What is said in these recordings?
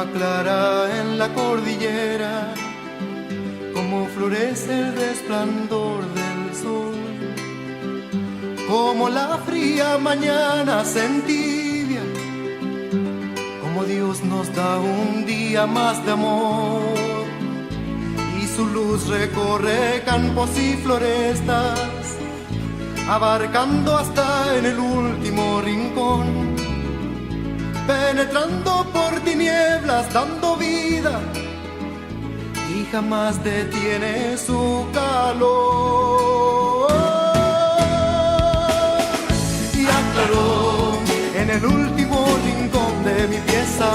alba clara en la cordillera, como florece el resplandor del sol, como la fría mañana se entibia, como Dios nos da un día más de amor, y su luz recorre campos y florestas, abarcando hasta en el último rincón, penetrando por tinieblas, dando vida, y jamás detiene su calor. Y aclaró en el último rincón de mi pieza,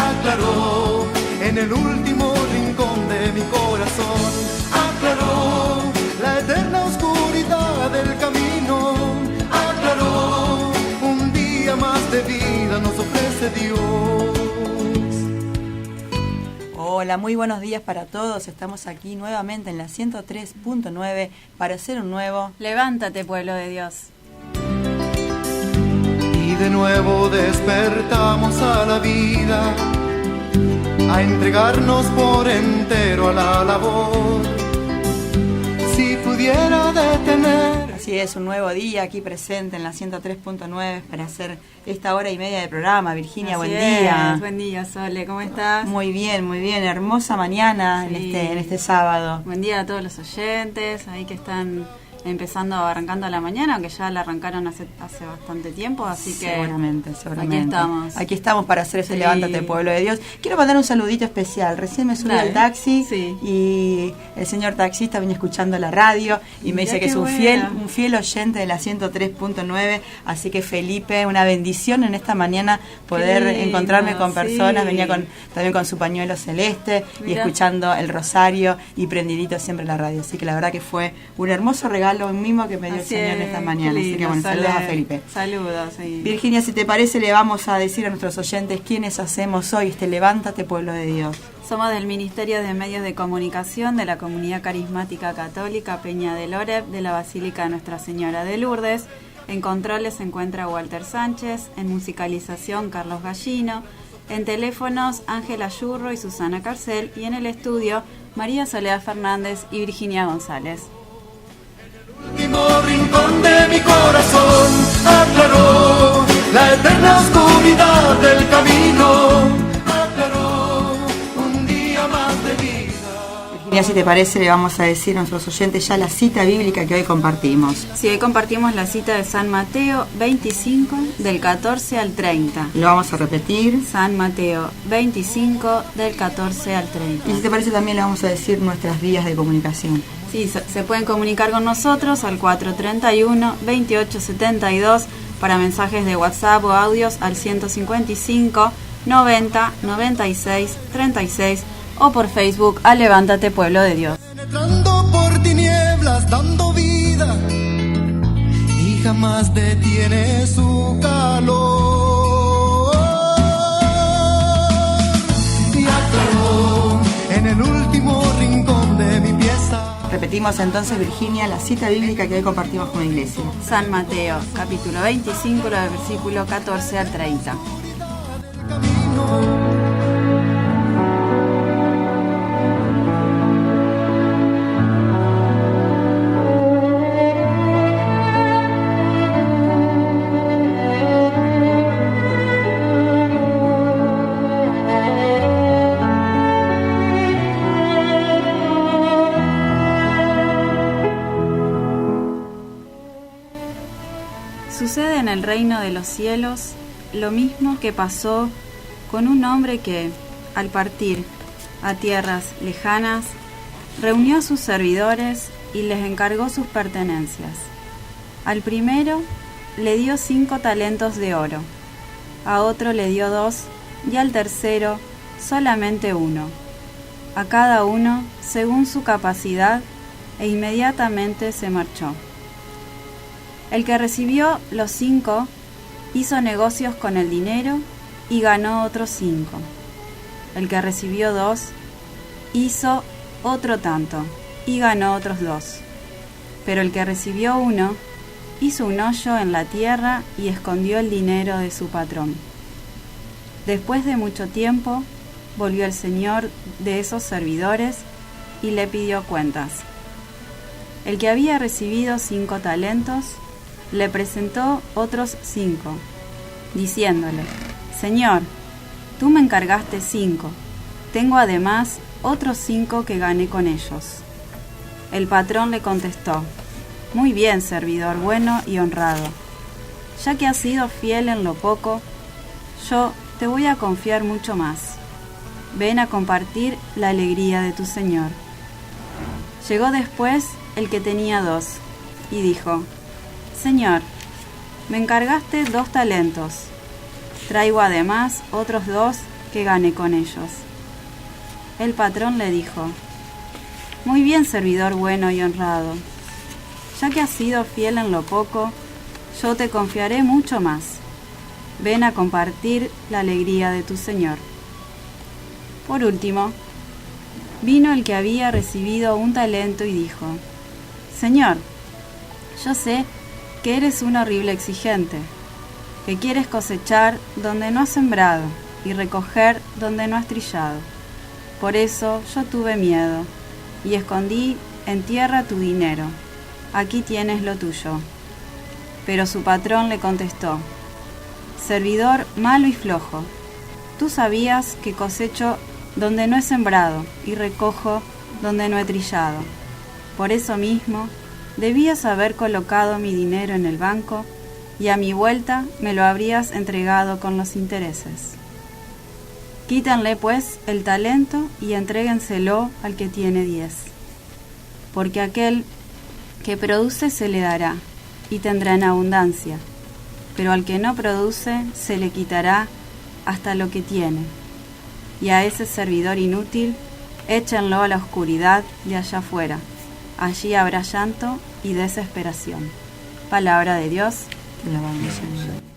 aclaró en el último rincón de mi corazón, aclaró la eterna oscuridad del camino, aclaró un día más de vida nos ofrece Dios. Hola, muy buenos días para todos. Estamos aquí nuevamente en la 103.9 para hacer un nuevo Levántate, pueblo de Dios. Y de nuevo despertamos a la vida, a entregarnos por entero a la labor. Si pudiera detener. Así es, un nuevo día aquí presente en la 103.9 para hacer esta hora y media de programa. Virginia, Así buen es. día. Buen día, Sole, ¿cómo estás? Muy bien, hermosa mañana Sí. en este sábado. Buen día a todos los oyentes, ahí que están arrancando la mañana, aunque ya la arrancaron hace bastante tiempo, así que Seguramente. Aquí estamos para hacer ese Sí. Levántate, pueblo de Dios. Quiero mandar un saludito especial. Recién me subí al taxi Sí. y el señor taxista venía escuchando la radio y me Mirá dice que qué es un bueno. fiel oyente de la 103.9. Así que Felipe, una bendición en esta mañana poder Qué lindo, encontrarme con personas. sí. Venía también con su pañuelo celeste y Mirá. escuchando el rosario y prendidito siempre la radio. Así que la verdad que fue un hermoso regalo, un mimo que me dio Así el Señor en es, esta qué mañana. Así lindo, que bueno, Sole. saludos a Felipe. Saludos, sí. Virginia, si te parece, le vamos a decir a nuestros oyentes quiénes hacemos hoy este Levántate, pueblo de Dios. Somos del Ministerio de Medios de Comunicación de la Comunidad Carismática Católica Peña del Oreb de la Basílica de Nuestra Señora de Lourdes. En controles se encuentra Walter Sánchez, en musicalización Carlos Gallino, en teléfonos Ángela Yurro y Susana Carcel, y en el estudio María Soledad Fernández y Virginia González. Último rincón de mi corazón, aclaró la eterna oscuridad del camino, aclaró un día más de vida. Virginia, si te parece, le vamos a decir a nuestros oyentes ya la cita bíblica que hoy compartimos. Sí, hoy compartimos la cita de San Mateo 25, del 14 al 30. Lo vamos a repetir. San Mateo 25, del 14 al 30. Y si te parece, también le vamos a decir nuestras vías de comunicación. Sí, se pueden comunicar con nosotros al 431-2872 para mensajes de WhatsApp o audios al 155 90 96 36 o por Facebook a Levántate, Pueblo de Dios. Penetrando por tinieblas, dando vida, y jamás detiene su calor. Y aclaró en el último rincón de mi pieza. Repetimos entonces, Virginia, la cita bíblica que hoy compartimos con la iglesia. San Mateo, capítulo 25, del versículo 14 al 30. Sucede en el reino de los cielos lo mismo que pasó con un hombre que, al partir a tierras lejanas, reunió a sus servidores y les encargó sus pertenencias. Al primero le dio 5 talentos de oro, a otro le dio 2 y al tercero solamente 1, a cada uno según su capacidad, e inmediatamente se marchó. El que recibió los 5 hizo negocios con el dinero y ganó otros 5. El que recibió 2 hizo otro tanto y ganó otros 2. Pero el que recibió 1 hizo un hoyo en la tierra y escondió el dinero de su patrón. Después de mucho tiempo, volvió el señor de esos servidores y le pidió cuentas. El que había recibido 5 talentos le presentó otros 5, diciéndole: Señor, tú me encargaste 5, tengo además otros 5 que gané con ellos. El patrón le contestó: Muy bien, servidor bueno y honrado. Ya que has sido fiel en lo poco, yo te voy a confiar mucho más. Ven a compartir la alegría de tu señor. Llegó después el que tenía 2 y dijo: Señor, me encargaste 2 talentos. Traigo además otros 2 que gané con ellos. El patrón le dijo: Muy bien, servidor bueno y honrado. Ya que has sido fiel en lo poco, yo te confiaré mucho más. Ven a compartir la alegría de tu señor. Por último, vino el que había recibido 1 talento y dijo: Señor, yo sé que eres un horrible exigente, que quieres cosechar donde no has sembrado y recoger donde no has trillado. Por eso yo tuve miedo y escondí en tierra tu dinero. Aquí tienes lo tuyo. Pero su patrón le contestó: Servidor malo y flojo, tú sabías que cosecho donde no he sembrado y recojo donde no he trillado. Por eso mismo, debías haber colocado mi dinero en el banco y a mi vuelta me lo habrías entregado con los intereses. Quítanle pues el talento y entréguenselo al que tiene 10. Porque aquel que produce se le dará y tendrá en abundancia, pero al que no produce se le quitará hasta lo que tiene. Y a ese servidor inútil, échenlo a la oscuridad de allá afuera. Allí habrá llanto y desesperación. Palabra de Dios. Te alabamos, Señor.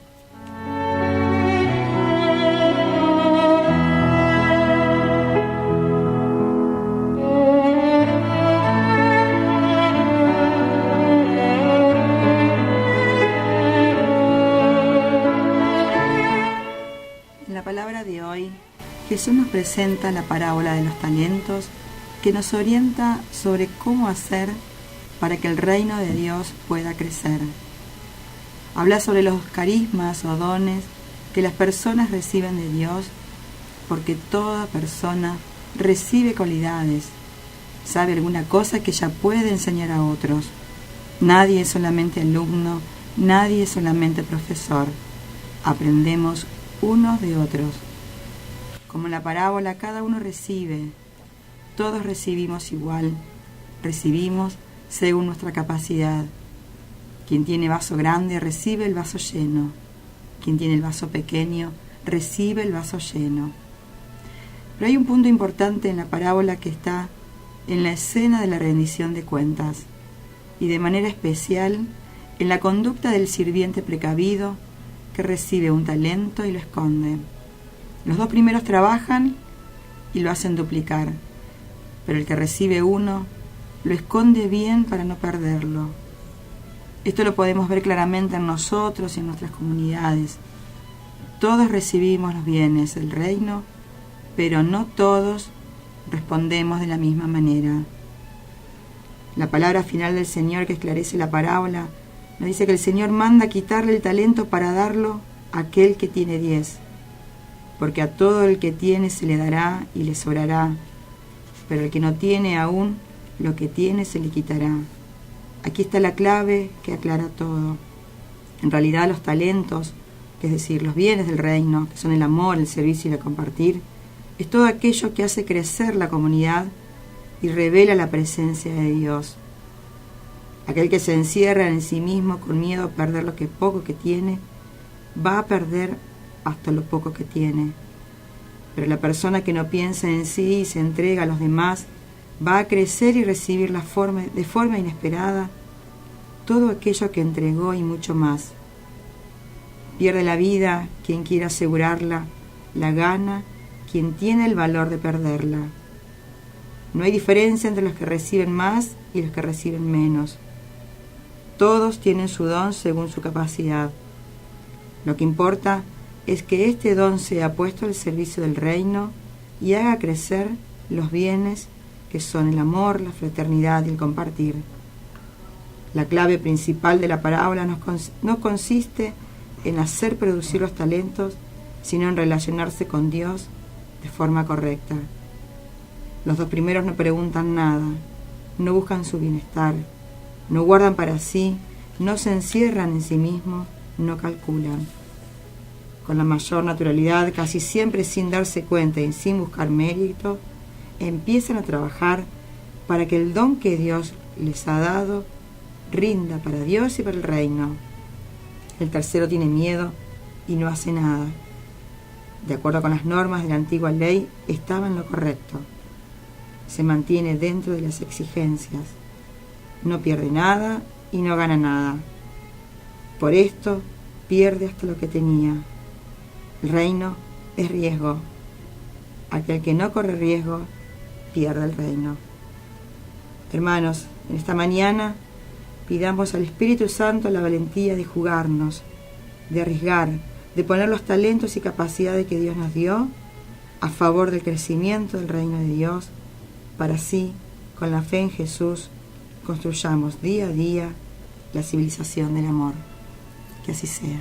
En la palabra de hoy, Jesús nos presenta la parábola de los talentos que nos orienta sobre cómo hacer para que el reino de Dios pueda crecer. Habla sobre los carismas o dones que las personas reciben de Dios, porque toda persona recibe cualidades, sabe alguna cosa que ya puede enseñar a otros. Nadie es solamente alumno, nadie es solamente profesor. Aprendemos unos de otros. Como en la parábola, cada uno recibe. Todos recibimos igual. Recibimos según nuestra capacidad. Quien tiene vaso grande recibe el vaso lleno. Quien tiene el vaso pequeño recibe el vaso lleno. Pero hay un punto importante en la parábola que está en la escena de la rendición de cuentas y de manera especial en la conducta del sirviente precavido que recibe un talento y lo esconde. Los 2 primeros trabajan y lo hacen duplicar, pero el que recibe 1 lo esconde bien para no perderlo. Esto lo podemos ver claramente en nosotros y en nuestras comunidades. Todos recibimos los bienes del reino, pero no todos respondemos de la misma manera. La palabra final del Señor que esclarece la parábola nos dice que el Señor manda quitarle el talento para darlo a aquel que tiene 10. Porque a todo el que tiene se le dará y le sobrará, pero el que no tiene aún, lo que tiene se le quitará. Aquí está la clave que aclara todo. En realidad los talentos, es decir, los bienes del reino, que son el amor, el servicio y el compartir, es todo aquello que hace crecer la comunidad y revela la presencia de Dios. Aquel que se encierra en sí mismo con miedo a perder lo que poco que tiene, va a perder hasta lo poco que tiene. Pero la persona que no piensa en sí y se entrega a los demás, va a crecer y recibir de forma inesperada todo aquello que entregó y mucho más. Pierde la vida quien quiera asegurarla, la gana quien tiene el valor de perderla. No hay diferencia entre los que reciben más y los que reciben menos. Todos tienen su don según su capacidad. Lo que importa es que este don sea puesto al servicio del reino y haga crecer los bienes que son el amor, la fraternidad y el compartir. La clave principal de la parábola no consiste en hacer producir los talentos, sino en relacionarse con Dios de forma correcta. Los dos primeros no preguntan nada, no buscan su bienestar, no guardan para sí, no se encierran en sí mismos, no calculan. Con la mayor naturalidad, casi siempre sin darse cuenta y sin buscar mérito, empiezan a trabajar para que el don que Dios les ha dado rinda para Dios y para el reino. El tercero tiene miedo y no hace nada. De acuerdo con las normas de la antigua ley, estaba en lo correcto. Se mantiene dentro de las exigencias. No pierde nada y no gana nada. Por esto, pierde hasta lo que tenía. El reino es riesgo. Aquel que no corre riesgo, pierde el reino. Hermanos, en esta mañana pidamos al Espíritu Santo la valentía de jugarnos, de arriesgar, de poner los talentos y capacidades que Dios nos dio a favor del crecimiento del reino de Dios, para así, con la fe en Jesús, construyamos día a día la civilización del amor. Que así sea.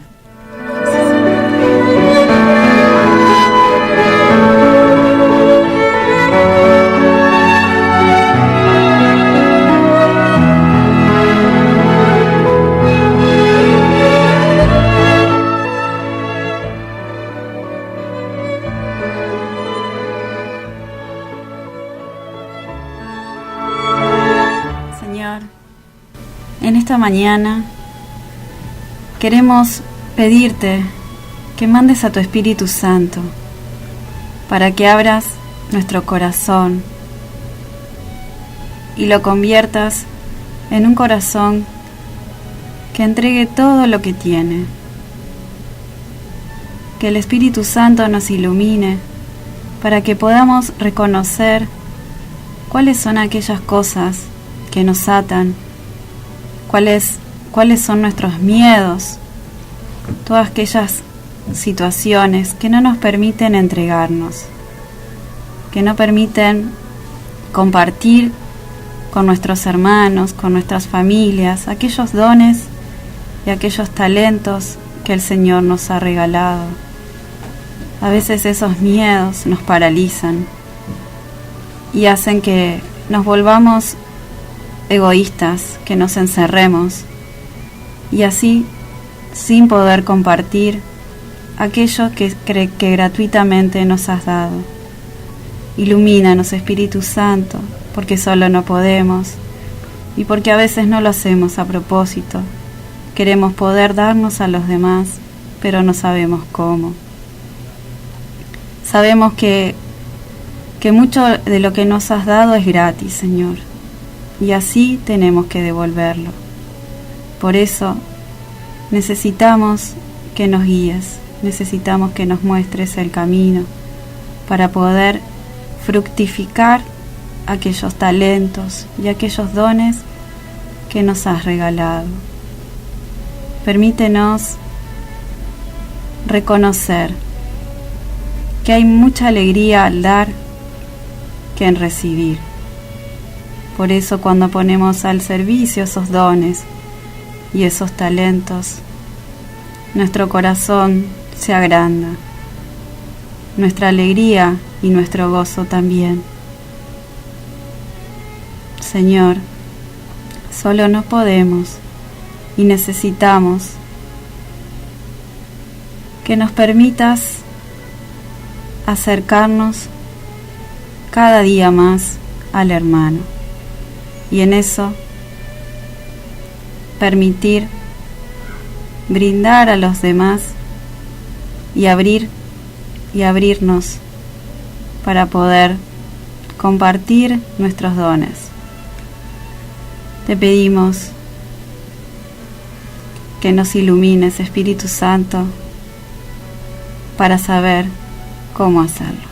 En esta mañana queremos pedirte que mandes a tu Espíritu Santo para que abras nuestro corazón y lo conviertas en un corazón que entregue todo lo que tiene. Que el Espíritu Santo nos ilumine para que podamos reconocer cuáles son aquellas cosas que nos atan, cuáles son nuestros miedos, todas aquellas situaciones que no nos permiten entregarnos, que no permiten compartir con nuestros hermanos, con nuestras familias, aquellos dones y aquellos talentos que el Señor nos ha regalado. A veces esos miedos nos paralizan y hacen que nos volvamos egoístas, que nos encerremos y así sin poder compartir aquello que gratuitamente nos has dado. Ilumínanos, Espíritu Santo, porque solo no podemos y porque a veces no lo hacemos a propósito. Queremos poder darnos a los demás, pero no sabemos cómo. Sabemos que mucho de lo que nos has dado es gratis, Señor, y así tenemos que devolverlo. Por eso necesitamos que nos guíes, necesitamos que nos muestres el camino para poder fructificar aquellos talentos y aquellos dones que nos has regalado. Permítenos reconocer que hay mucha alegría al dar que en recibir. Por eso cuando ponemos al servicio esos dones y esos talentos, nuestro corazón se agranda, nuestra alegría y nuestro gozo también. Señor, solo no podemos y necesitamos que nos permitas acercarnos cada día más al hermano y en eso permitir brindar a los demás y abrirnos para poder compartir nuestros dones. Te pedimos que nos ilumines, Espíritu Santo, para saber cómo hacerlo.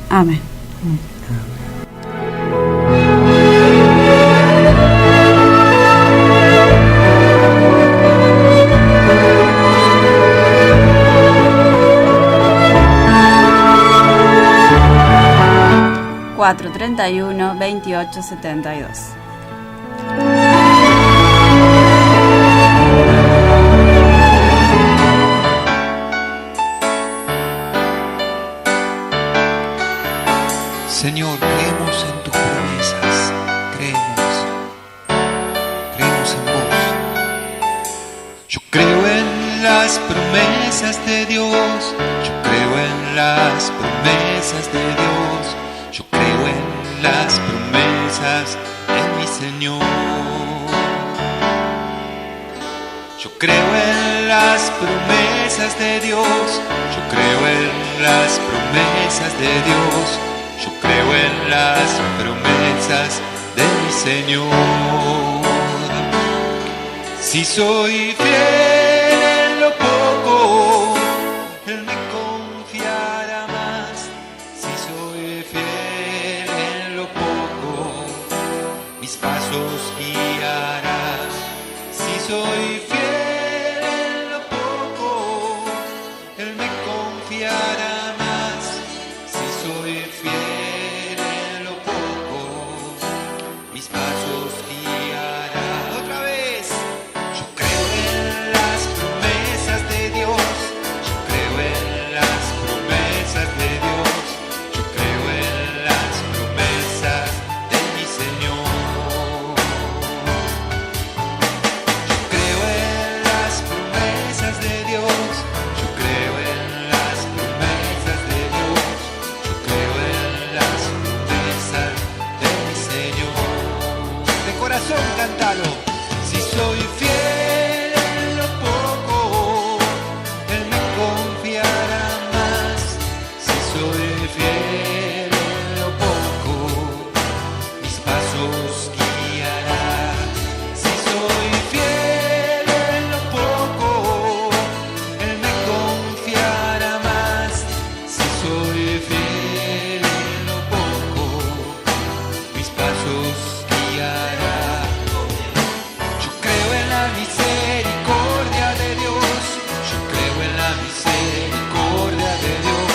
Amén. 71 28 72. Señor, creemos en tus promesas, creemos en vos. Yo creo en las promesas de Dios, yo creo en las promesas de Dios, yo creo en las promesas de mi Señor. Yo creo en las promesas de Dios, yo creo en las promesas de Dios. Yo creo en las promesas de mi Señor. Si soy fiel en lo poco, Él me confiará más. Si soy fiel en lo poco, mis pasos guiará. Si soy fiel en lo poco, Él me confiará más. Si soy fiel en lo poco, mis pasos guiará. Otra vez, yo creo en las promesas de Dios, yo creo en las promesas de Dios, yo creo en las promesas de mi Señor. Yo creo en las promesas de Dios, yo creo en las promesas de Dios. Yo creo en las promesas de mi Señor. De corazón cántalo. Si soy fiel en lo poco, Él me confiará más. Si soy fiel en lo poco, mis pasos guiará. Si soy fiel en lo poco, Él me confiará más. Si soy fiel en lo poco, mis pasos guiará. Yo creo en la misericordia de Dios, yo creo en la misericordia de Dios,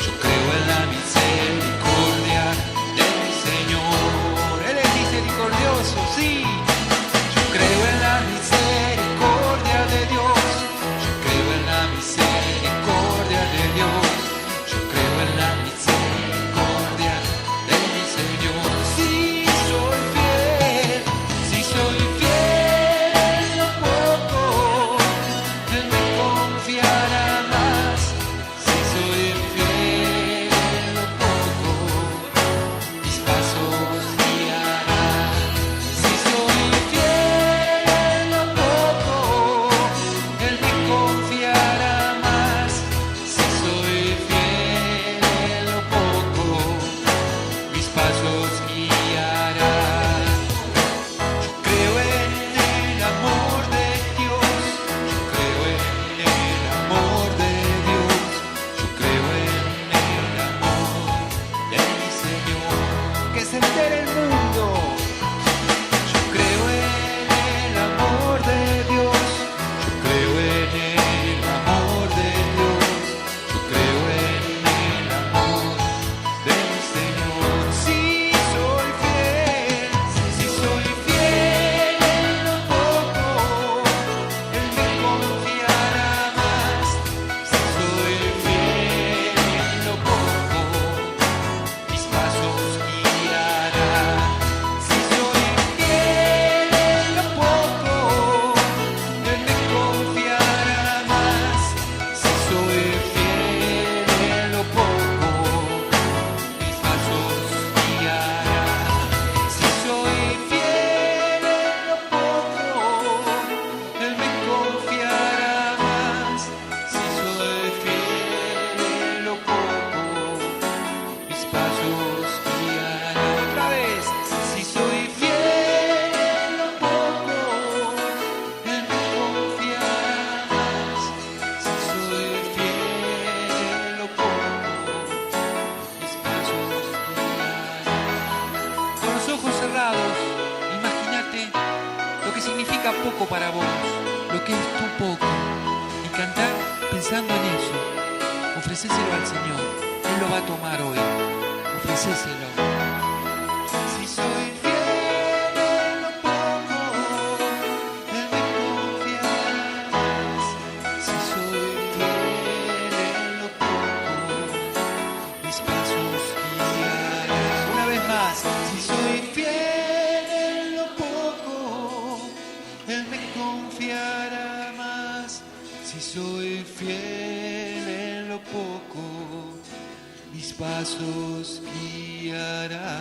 yo creo en la misericordia de mi Señor. Él es misericordioso, sí. Yo creo en la misericordia de Dios, yo creo en la misericordia de Dios, yo creo en la misericordia de mi Señor. Si soy fiel en lo poco, Él me confiará más. Si soy fiel en lo poco, mis pasos guiará. Si soy fiel en lo poco, Él me confiará más. Si soy fiel en lo poco, mis pasos guiará. Yo creo en el amor de Dios, yo creo en el amor de Dios, yo creo en el amor de mi Señor. Que se entere el mundo. Yo creo en el amor de Dios, yo creo en el amor de Dios, yo creo en el amor de mi Señor. Si soy fiel en lo poco, Él me confiará más. Si soy fiel en lo poco, mis pasos guiará. Si soy fiel en lo poco, Él me confiará más. Si soy fiel en lo poco, mis pasos guiará. Si soy fiel en lo poco, Él me confiará más. Si soy fiel en lo poco, mis pasos guiará. Otra vez. Si soy fiel en lo poco, Él me confiará más. Si soy fiel en lo poco, mis pasos guiará. Con los ojos cerrados, imagínate lo que significa poco para vos, lo que es tu poco, y cantar pensando en eso. Ofrecéselo al Señor, Él lo va a tomar hoy. Ofrecéselo. pasos guiará.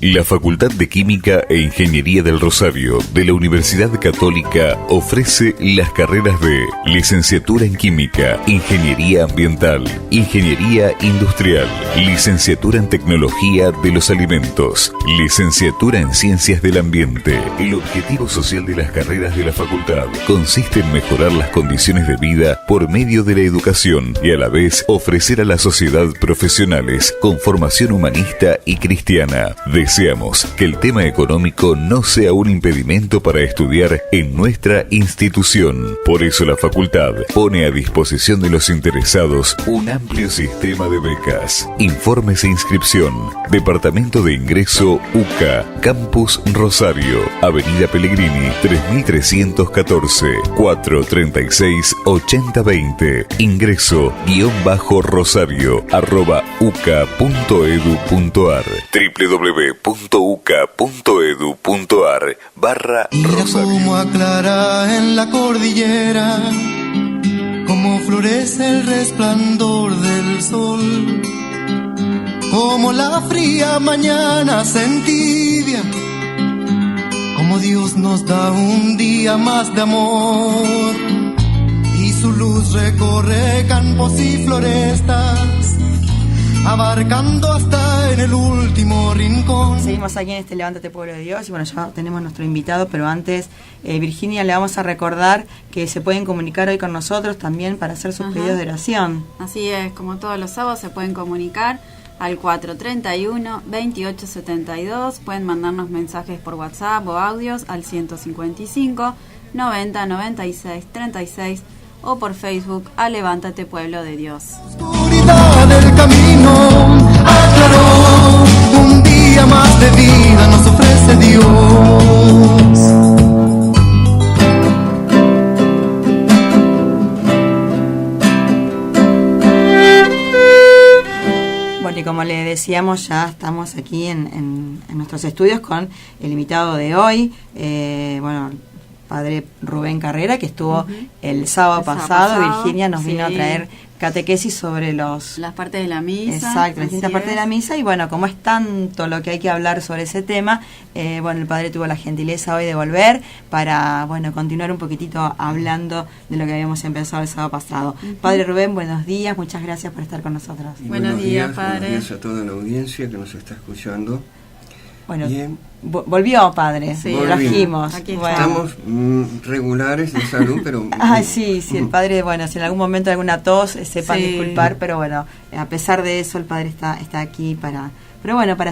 La Facultad de Química e Ingeniería del Rosario de la Universidad Católica ofrece las carreras de Licenciatura en Química, Ingeniería Ambiental, Ingeniería Industrial, Licenciatura en Tecnología de los Alimentos, Licenciatura en Ciencias del Ambiente. El objetivo social de las carreras de la facultad consiste en mejorar las condiciones de vida por medio de la educación y a la vez ofrecer a la sociedad profesionales con formación humanista y cristiana. Deseamos que el tema económico no sea un impedimento para estudiar en nuestra institución. Por eso la facultad pone a disposición de los interesados un amplio sistema de becas. Informes e inscripción. Departamento de Ingreso UCA, Campus Rosario, Avenida Pellegrini, 3314, 436-8020. Ingreso_Rosario@uca.edu.ar. www.uca.edu.ar/Rosario. Mira cómo aclara en la cordillera, cómo florece el resplandor del sol, cómo la fría mañana se entibia, cómo Dios nos da un día más de amor, y su luz recorre campos y florestas, abarcando hasta en el último rincón. Seguimos aquí en este Levántate Pueblo de Dios y bueno, ya tenemos nuestro invitado, pero antes, Virginia, le vamos a recordar que se pueden comunicar hoy con nosotros también para hacer sus pedidos de oración. Así es, como todos los sábados se pueden comunicar al 431-2872, pueden mandarnos mensajes por WhatsApp o audios al 155 90 96 36 o por Facebook a Levántate Pueblo de Dios. Oscuridad del camino aclaró, un día más de vida nos ofrece Dios. Bueno, y como le decíamos, ya estamos aquí en nuestros estudios con el invitado de hoy, bueno, Padre Rubén Carrera, que estuvo el sábado pasado. Virginia nos vino a traer catequesis sobre las partes de la misa. Exacto, las distintas partes de la misa. Y bueno, como es tanto lo que hay que hablar sobre ese tema, bueno, el Padre tuvo la gentileza hoy de volver para, bueno, continuar un poquitito hablando de lo que habíamos empezado el sábado pasado. Padre Rubén, buenos días, muchas gracias por estar con nosotros. Buenos días, Padre. Buenos días a toda la audiencia que nos está escuchando. Bueno, bien. Volvió, Padre, sí, trajimos. Bueno. Estamos regulares de salud, pero... sí, el Padre, bueno, si en algún momento hay alguna tos, sepan disculpar, pero bueno, a pesar de eso, el Padre está aquí para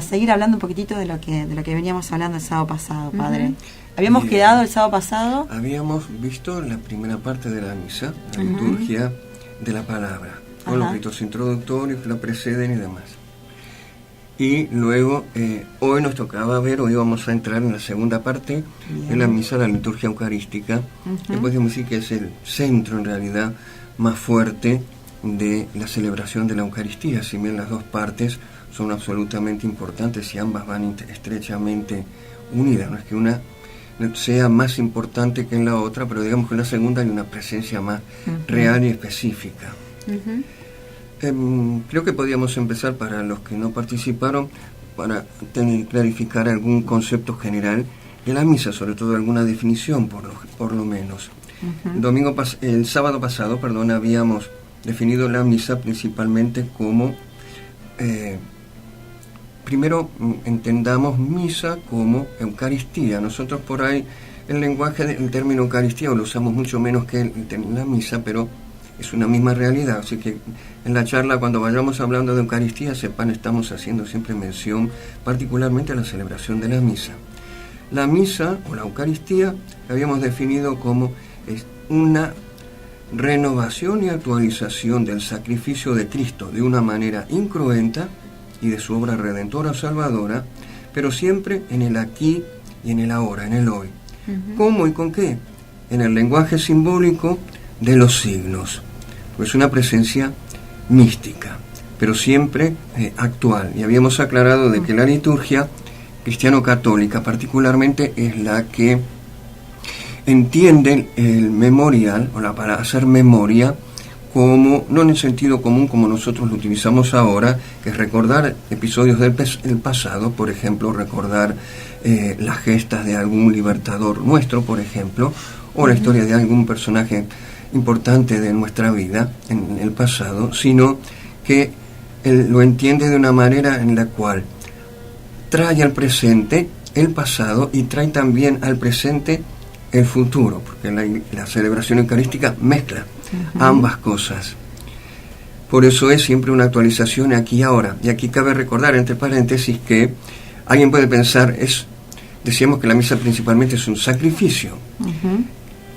seguir hablando un poquitito de lo que veníamos hablando el sábado pasado, Padre. Habíamos quedado el sábado pasado. Habíamos visto la primera parte de la misa, la liturgia de la palabra, con los ritos introductorios, la preceden y demás. Y luego, hoy nos tocaba ver, hoy vamos a entrar en la segunda parte de la misa, la liturgia eucarística. Que podemos decir que es el centro, en realidad, más fuerte de la celebración de la Eucaristía. Si bien las dos partes son absolutamente importantes y ambas van estrechamente unidas. No es que una sea más importante que en la otra, pero digamos que en la segunda hay una presencia más real y específica. Creo que podríamos empezar, para los que no participaron, para clarificar algún concepto general de la misa, sobre todo alguna definición por lo menos. El sábado pasado, habíamos definido la misa principalmente como, primero entendamos misa como Eucaristía. Nosotros por ahí el término Eucaristía lo usamos mucho menos que la misa, pero es una misma realidad, así que en la charla, cuando vayamos hablando de Eucaristía, estamos haciendo siempre mención particularmente a la celebración de la misa. La misa o la Eucaristía la habíamos definido como una renovación y actualización del sacrificio de Cristo de una manera incruenta y de su obra redentora salvadora, pero siempre en el aquí y en el ahora, en el hoy. ¿Cómo y con qué? En el lenguaje simbólico de los signos. Pues una presencia mística, pero siempre actual. Y habíamos aclarado de que la liturgia cristiano-católica particularmente es la que entienden el memorial, o para hacer memoria, como, no en el sentido común como nosotros lo utilizamos ahora, que es recordar episodios del pasado, por ejemplo, recordar las gestas de algún libertador nuestro, por ejemplo, o la historia de algún personaje importante de nuestra vida en el pasado, sino que él lo entiende de una manera en la cual trae al presente el pasado y trae también al presente el futuro, porque la celebración eucarística mezcla ambas cosas. Por eso es siempre una actualización aquí y ahora. Y aquí cabe recordar, entre paréntesis, que alguien puede pensar, decíamos que la misa principalmente es un sacrificio,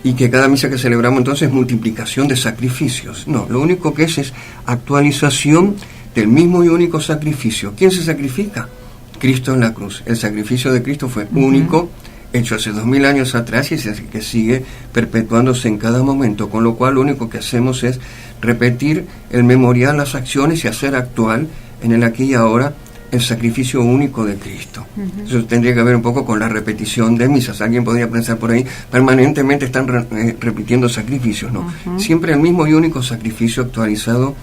y que cada misa que celebramos entonces es multiplicación de sacrificios. No, lo único que es actualización del mismo y único sacrificio. ¿Quién se sacrifica? Cristo en la cruz. El sacrificio de Cristo fue único, hecho hace 2000 años atrás, y es que sigue perpetuándose en cada momento, con lo cual lo único que hacemos es repetir el memorial, las acciones, y hacer actual en el aquí y ahora el sacrificio único de Cristo. Eso tendría que ver un poco con la repetición de misas. Alguien podría pensar por ahí, permanentemente están repitiendo sacrificios. No, siempre el mismo y único sacrificio actualizado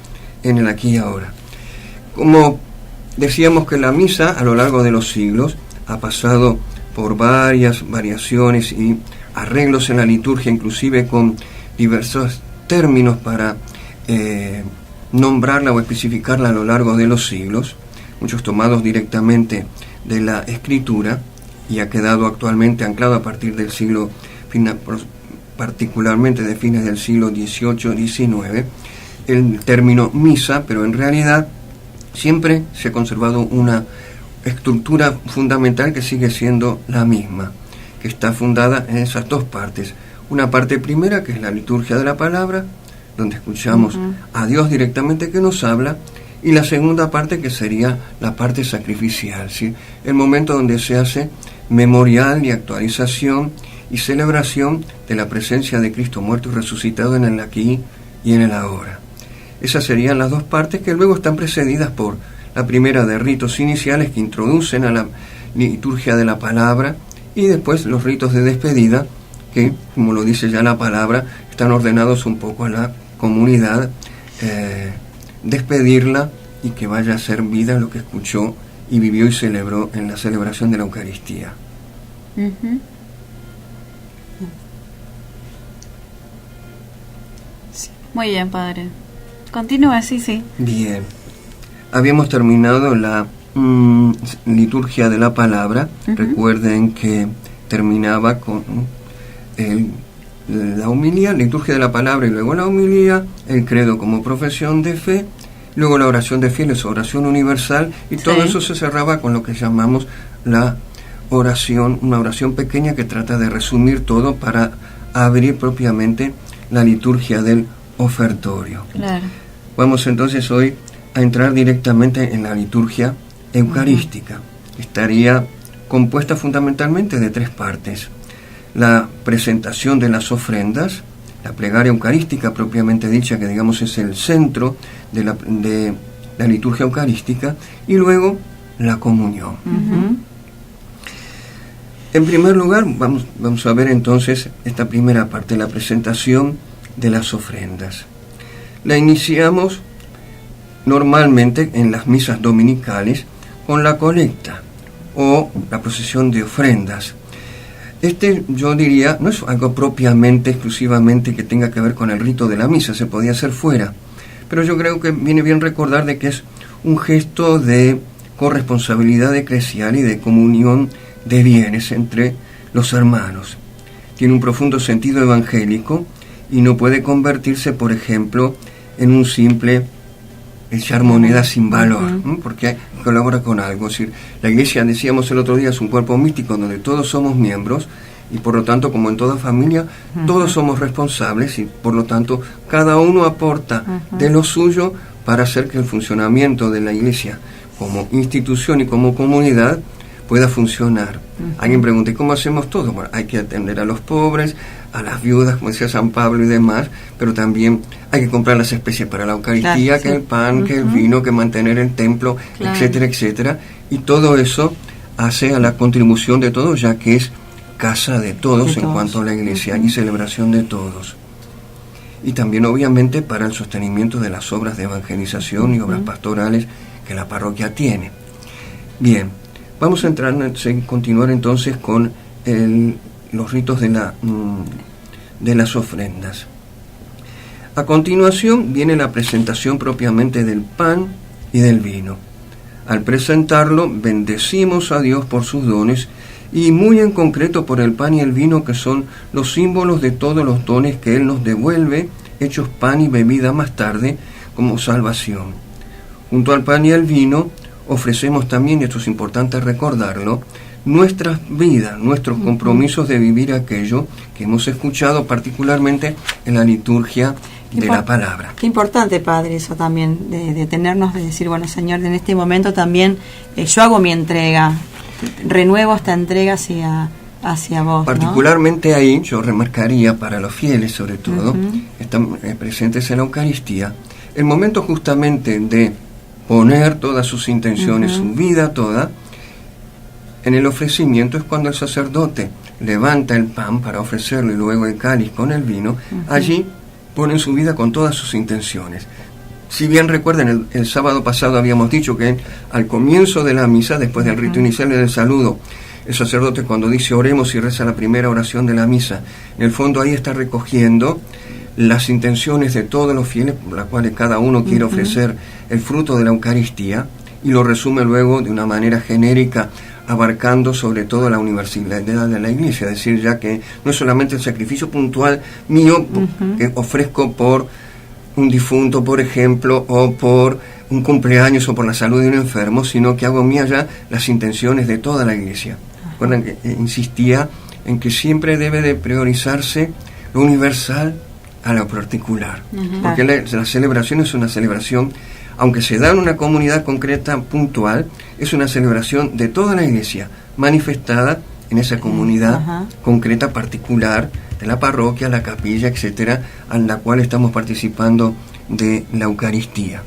en el aquí y ahora. Como decíamos que la misa a lo largo de los siglos ha pasado por varias variaciones y arreglos en la liturgia, inclusive con diversos términos para nombrarla o especificarla a lo largo de los siglos, muchos tomados directamente de la Escritura, y ha quedado actualmente anclado a partir del siglo, particularmente de fines del siglo XVIII-XIX, el término misa, pero en realidad siempre se ha conservado una estructura fundamental que sigue siendo la misma, que está fundada en esas dos partes. Una parte primera, que es la liturgia de la palabra, donde escuchamos a Dios directamente que nos habla, y la segunda parte, que sería la parte sacrificial, ¿sí? El momento donde se hace memorial y actualización y celebración de la presencia de Cristo muerto y resucitado en el aquí y en el ahora. Esas serían las dos partes, que luego están precedidas por la primera de ritos iniciales que introducen a la liturgia de la palabra, y después los ritos de despedida que, como lo dice ya la palabra, están ordenados un poco a la comunidad, despedirla y que vaya a hacer vida lo que escuchó y vivió y celebró en la celebración de la Eucaristía. Muy bien, padre. Continúa, sí. Bien. Habíamos terminado la liturgia de la palabra. Recuerden que terminaba con la homilía, liturgia de la palabra, y luego la homilía, el credo como profesión de fe, luego la oración de fieles, oración universal, y todo eso se cerraba con lo que llamamos la oración, una oración pequeña que trata de resumir todo para abrir propiamente la liturgia del ofertorio. Claro. Vamos entonces hoy a entrar directamente en la liturgia eucarística. Estaría compuesta fundamentalmente de tres partes: la presentación de las ofrendas, la plegaria eucarística propiamente dicha, que digamos es el centro de la liturgia eucarística, y luego la comunión. En primer lugar, vamos a ver entonces esta primera parte, la presentación de las ofrendas. La iniciamos normalmente en las misas dominicales con la colecta o la procesión de ofrendas. Yo diría, no es algo propiamente, exclusivamente que tenga que ver con el rito de la misa, se podía hacer fuera, pero yo creo que viene bien recordar de que es un gesto de corresponsabilidad eclesial y de comunión de bienes entre los hermanos. Tiene un profundo sentido evangélico y no puede convertirse, por ejemplo, en un simple echar moneda sin valor, porque colabora con algo. Es decir, la Iglesia, decíamos el otro día, es un cuerpo místico donde todos somos miembros, y por lo tanto, como en toda familia, todos somos responsables, y por lo tanto cada uno aporta de lo suyo para hacer que el funcionamiento de la Iglesia como institución y como comunidad pueda funcionar. Alguien pregunta, ¿y cómo hacemos todo? Bueno, hay que atender a los pobres, a las viudas, como decía San Pablo y demás, pero también hay que comprar las especies para la Eucaristía, que el pan, que el vino, que mantener el templo, etcétera, etcétera. Y todo eso hace a la contribución de todos, ya que es casa de todos en cuanto a la iglesia y celebración de todos. Y también obviamente para el sostenimiento de las obras de evangelización y obras pastorales que la parroquia tiene. Bien, vamos a continuar entonces con los ritos de las ofrendas. A continuación viene la presentación propiamente del pan y del vino. Al presentarlo, bendecimos a Dios por sus dones y muy en concreto por el pan y el vino, que son los símbolos de todos los dones que Él nos devuelve, hechos pan y bebida más tarde, como salvación. Junto al pan y el vino, ofrecemos también, y esto es importante recordarlo, nuestras vidas, nuestros compromisos de vivir aquello que hemos escuchado particularmente en la liturgia de la palabra. Qué importante, Padre, eso también, de detenernos, de decir, bueno, Señor, en este momento también yo hago mi entrega, renuevo esta entrega hacia vos. Particularmente, ¿no? Ahí yo remarcaría para los fieles, sobre todo, están presentes en la Eucaristía, el momento justamente de poner todas sus intenciones, su vida toda, en el ofrecimiento es cuando el sacerdote levanta el pan para ofrecerlo y luego el cáliz con el vino. Allí ponen su vida con todas sus intenciones. Si bien recuerden, el sábado pasado habíamos dicho que al comienzo de la misa, después del rito inicial y del saludo, el sacerdote, cuando dice oremos y reza la primera oración de la misa, en el fondo ahí está recogiendo las intenciones de todos los fieles, por las cuales cada uno quiere ofrecer el fruto de la Eucaristía, y lo resume luego de una manera genérica, abarcando sobre todo la universalidad de la Iglesia, es decir, ya que no es solamente el sacrificio puntual mío que ofrezco por un difunto, por ejemplo, o por un cumpleaños o por la salud de un enfermo, sino que hago mía ya las intenciones de toda la Iglesia. Recuerden que insistía en que siempre debe de priorizarse lo universal a lo particular, porque la celebración es una celebración, aunque se da en una comunidad concreta, puntual, es una celebración de toda la Iglesia, manifestada en esa comunidad concreta, particular, de la parroquia, la capilla, etcétera, en la cual estamos participando de la Eucaristía.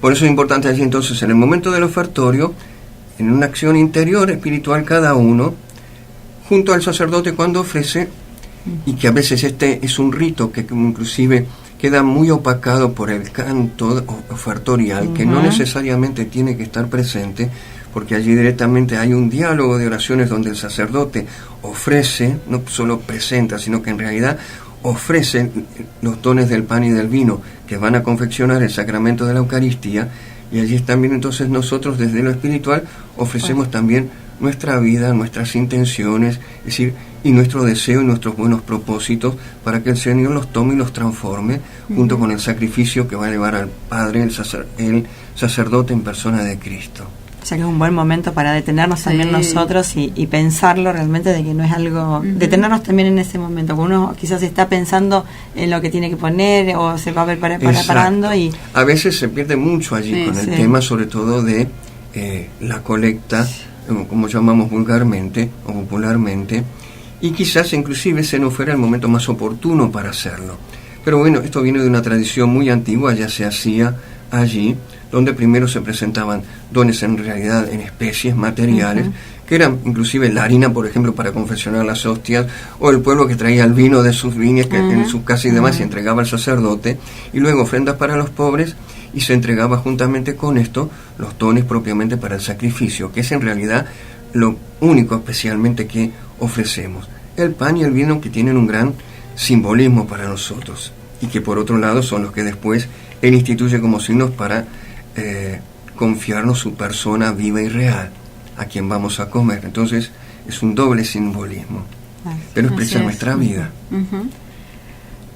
Por eso es importante allí entonces, en el momento del ofertorio, en una acción interior, espiritual cada uno, junto al sacerdote cuando ofrece, y que a veces este es un rito que inclusive queda muy opacado por el canto ofertorial, que no necesariamente tiene que estar presente, porque allí directamente hay un diálogo de oraciones donde el sacerdote ofrece, no solo presenta, sino que en realidad ofrece los dones del pan y del vino que van a confeccionar el sacramento de la Eucaristía, y allí también entonces nosotros desde lo espiritual ofrecemos también nuestra vida, nuestras intenciones, es decir, y nuestro deseo y nuestros buenos propósitos, para que el Señor los tome y los transforme, junto con el sacrificio que va a llevar al Padre, el sacerdote en persona de Cristo. O sea que es un buen momento para detenernos también nosotros y pensarlo realmente, de que no es algo... Detenernos también en ese momento, porque uno quizás está pensando en lo que tiene que poner o se va a ver preparando y... A veces se pierde mucho allí con el tema, sobre todo de la colecta, como llamamos vulgarmente o popularmente, y quizás inclusive ese no fuera el momento más oportuno para hacerlo. Pero bueno, esto viene de una tradición muy antigua, ya se hacía allí, donde primero se presentaban dones en realidad en especies materiales, que eran inclusive la harina, por ejemplo, para confeccionar las hostias, o el pueblo que traía el vino de sus viñas que en sus casas y demás, y entregaba al sacerdote, y luego ofrendas para los pobres, y se entregaba juntamente con esto los dones propiamente para el sacrificio, que es en realidad lo único especialmente que ofrecemos. El pan y el vino, que tienen un gran simbolismo para nosotros, y que por otro lado son los que después Él instituye como signos para confiarnos su persona viva y real, a quien vamos a comer. Entonces es un doble simbolismo, pero expresa nuestra vida.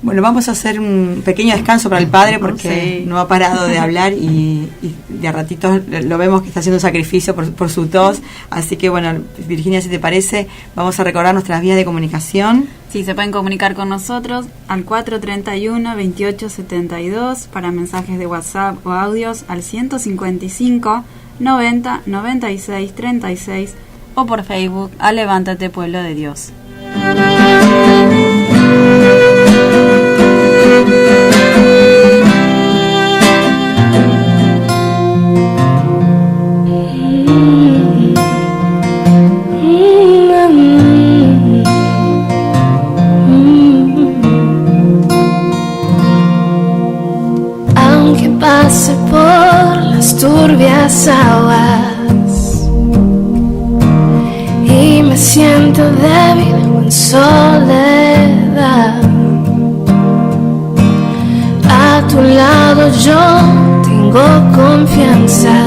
Bueno, vamos a hacer un pequeño descanso para el Padre, porque no ha parado de hablar y de a ratitos lo vemos que está haciendo un sacrificio por su tos. Así que bueno, Virginia, si te parece, vamos a recordar nuestras vías de comunicación. Sí, se pueden comunicar con nosotros al 431-2872 para mensajes de WhatsApp o audios, al 155 90 96 36 o por Facebook a Levántate Pueblo de Dios. turbias aguas y me siento débil en soledad. A tu lado yo tengo confianza,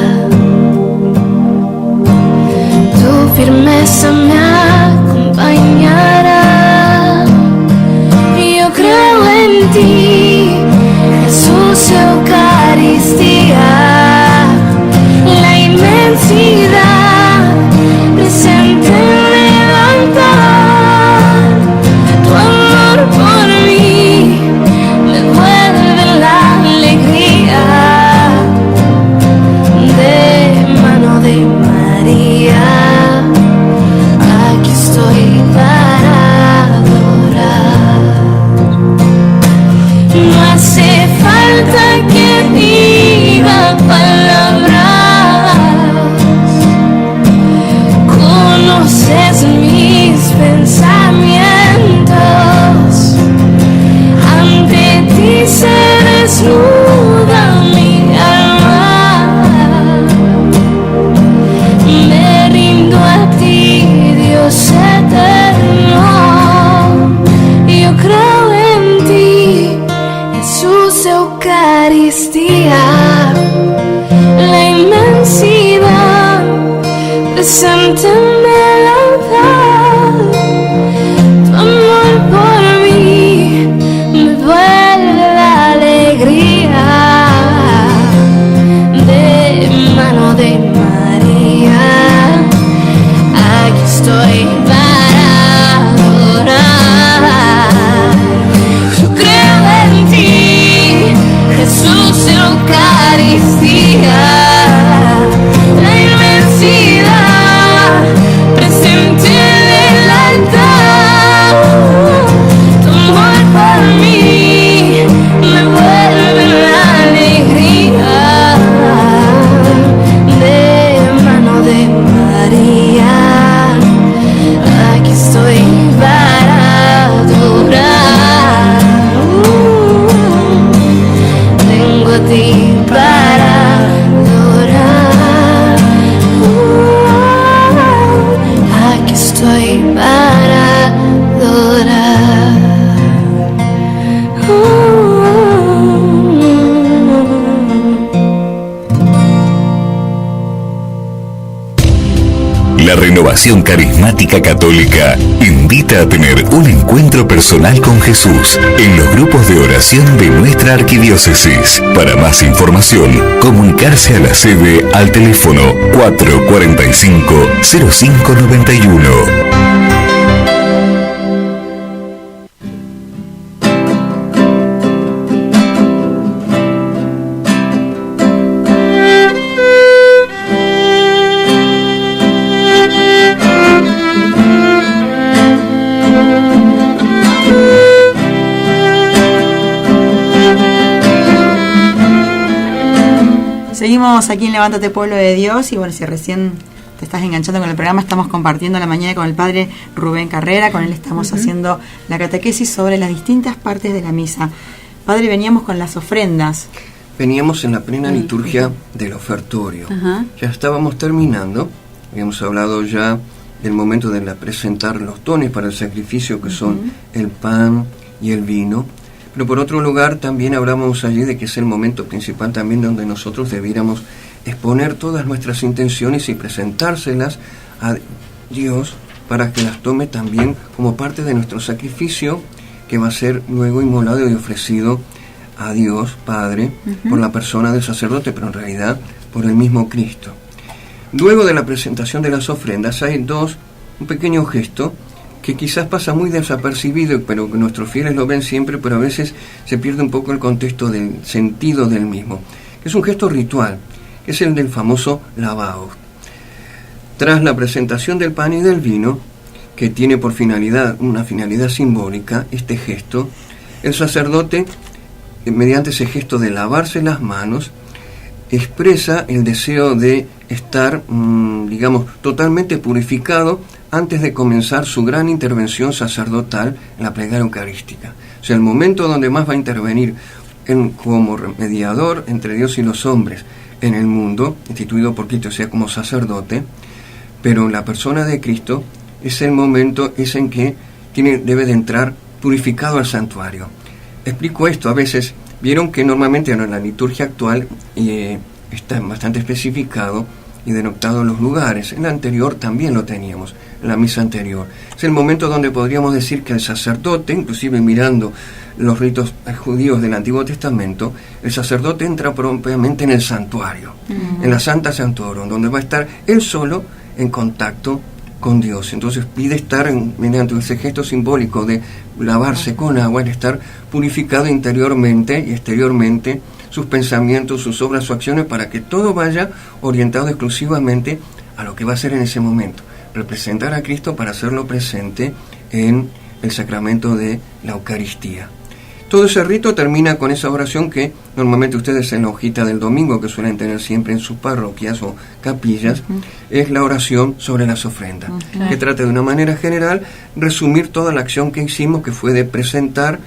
tu firmeza me acompañará. Yo creo en ti, Jesús, Eucaristía, la inmensidad presente en el altar. Tu amor por mí me vuelve la alegría. De mano de María, aquí estoy para adorar. No hace falta que diga palabras, conoces mis pensamientos. Ante ti se desnuda mi alma, me rindo a ti, Dios eterno. Yo creo en ti, Jesús, Eucaristía, la inmensidad presente en el altar. Tu amor por mí me vuelve la alegría. De mano de María, aquí estoy para adorar. Yo creo en ti, Jesús, Eucaristía, la inmensidad presente en el altar. Tu amor por mí me vuelve la alegría. De mano de María, aquí estoy para adorar. Vengo a ti para adorar. Aquí estoy para adorar. La Renovación Carismática Católica invita a tener un encuentro personal con Jesús en los grupos de oración de nuestra arquidiócesis. Para más información, comunicarse a la sede al teléfono 445-0591. Seguimos aquí en Levántate Pueblo de Dios y bueno, si recién te estás enganchando con el programa, estamos compartiendo la mañana con el padre Rubén Carrera, con él estamos haciendo la catequesis sobre las distintas partes de la misa. Padre, veníamos con las ofrendas. Veníamos en la plena liturgia del ofertorio. Ya estábamos terminando, habíamos hablado ya del momento de presentar los dones para el sacrificio, que son el pan y el vino. Pero por otro lugar también hablamos allí de que es el momento principal también donde nosotros debiéramos exponer todas nuestras intenciones y presentárselas a Dios para que las tome también como parte de nuestro sacrificio, que va a ser luego inmolado y ofrecido a Dios Padre por la persona del sacerdote, pero en realidad por el mismo Cristo. Luego de la presentación de las ofrendas hay un pequeño gesto que quizás pasa muy desapercibido, pero que nuestros fieles lo ven siempre, pero a veces se pierde un poco el contexto del sentido del mismo, que es un gesto ritual, que es el del famoso lavao. Tras la presentación del pan y del vino, que tiene por finalidad una finalidad simbólica, este gesto, el sacerdote, mediante ese gesto de lavarse las manos, expresa el deseo de estar, totalmente purificado antes de comenzar su gran intervención sacerdotal en la plegaria eucarística. O sea, el momento donde más va a intervenir como mediador entre Dios y los hombres, en el mundo, instituido por Cristo, o sea, como sacerdote, pero la persona de Cristo es el momento en que debe de entrar purificado al santuario. Explico esto, a veces vieron que normalmente en la liturgia actual está bastante especificado y denotado los lugares. En la anterior también lo teníamos, en la misa anterior. Es el momento donde podríamos decir que el sacerdote, inclusive mirando los ritos judíos del Antiguo Testamento, el sacerdote entra propiamente en el santuario, en la Santa Sanctorum, donde va a estar él solo en contacto con Dios. Entonces pide estar, mediante ese gesto simbólico de lavarse con agua, el estar purificado interiormente y exteriormente, sus pensamientos, sus obras, sus acciones, para que todo vaya orientado exclusivamente a lo que va a ser en ese momento, representar a Cristo para hacerlo presente en el sacramento de la Eucaristía. Todo ese rito termina con esa oración que normalmente ustedes en la hojita del domingo, que suelen tener siempre en sus parroquias o capillas, es la oración sobre las ofrendas, que trata de una manera general resumir toda la acción que hicimos, que fue de presentar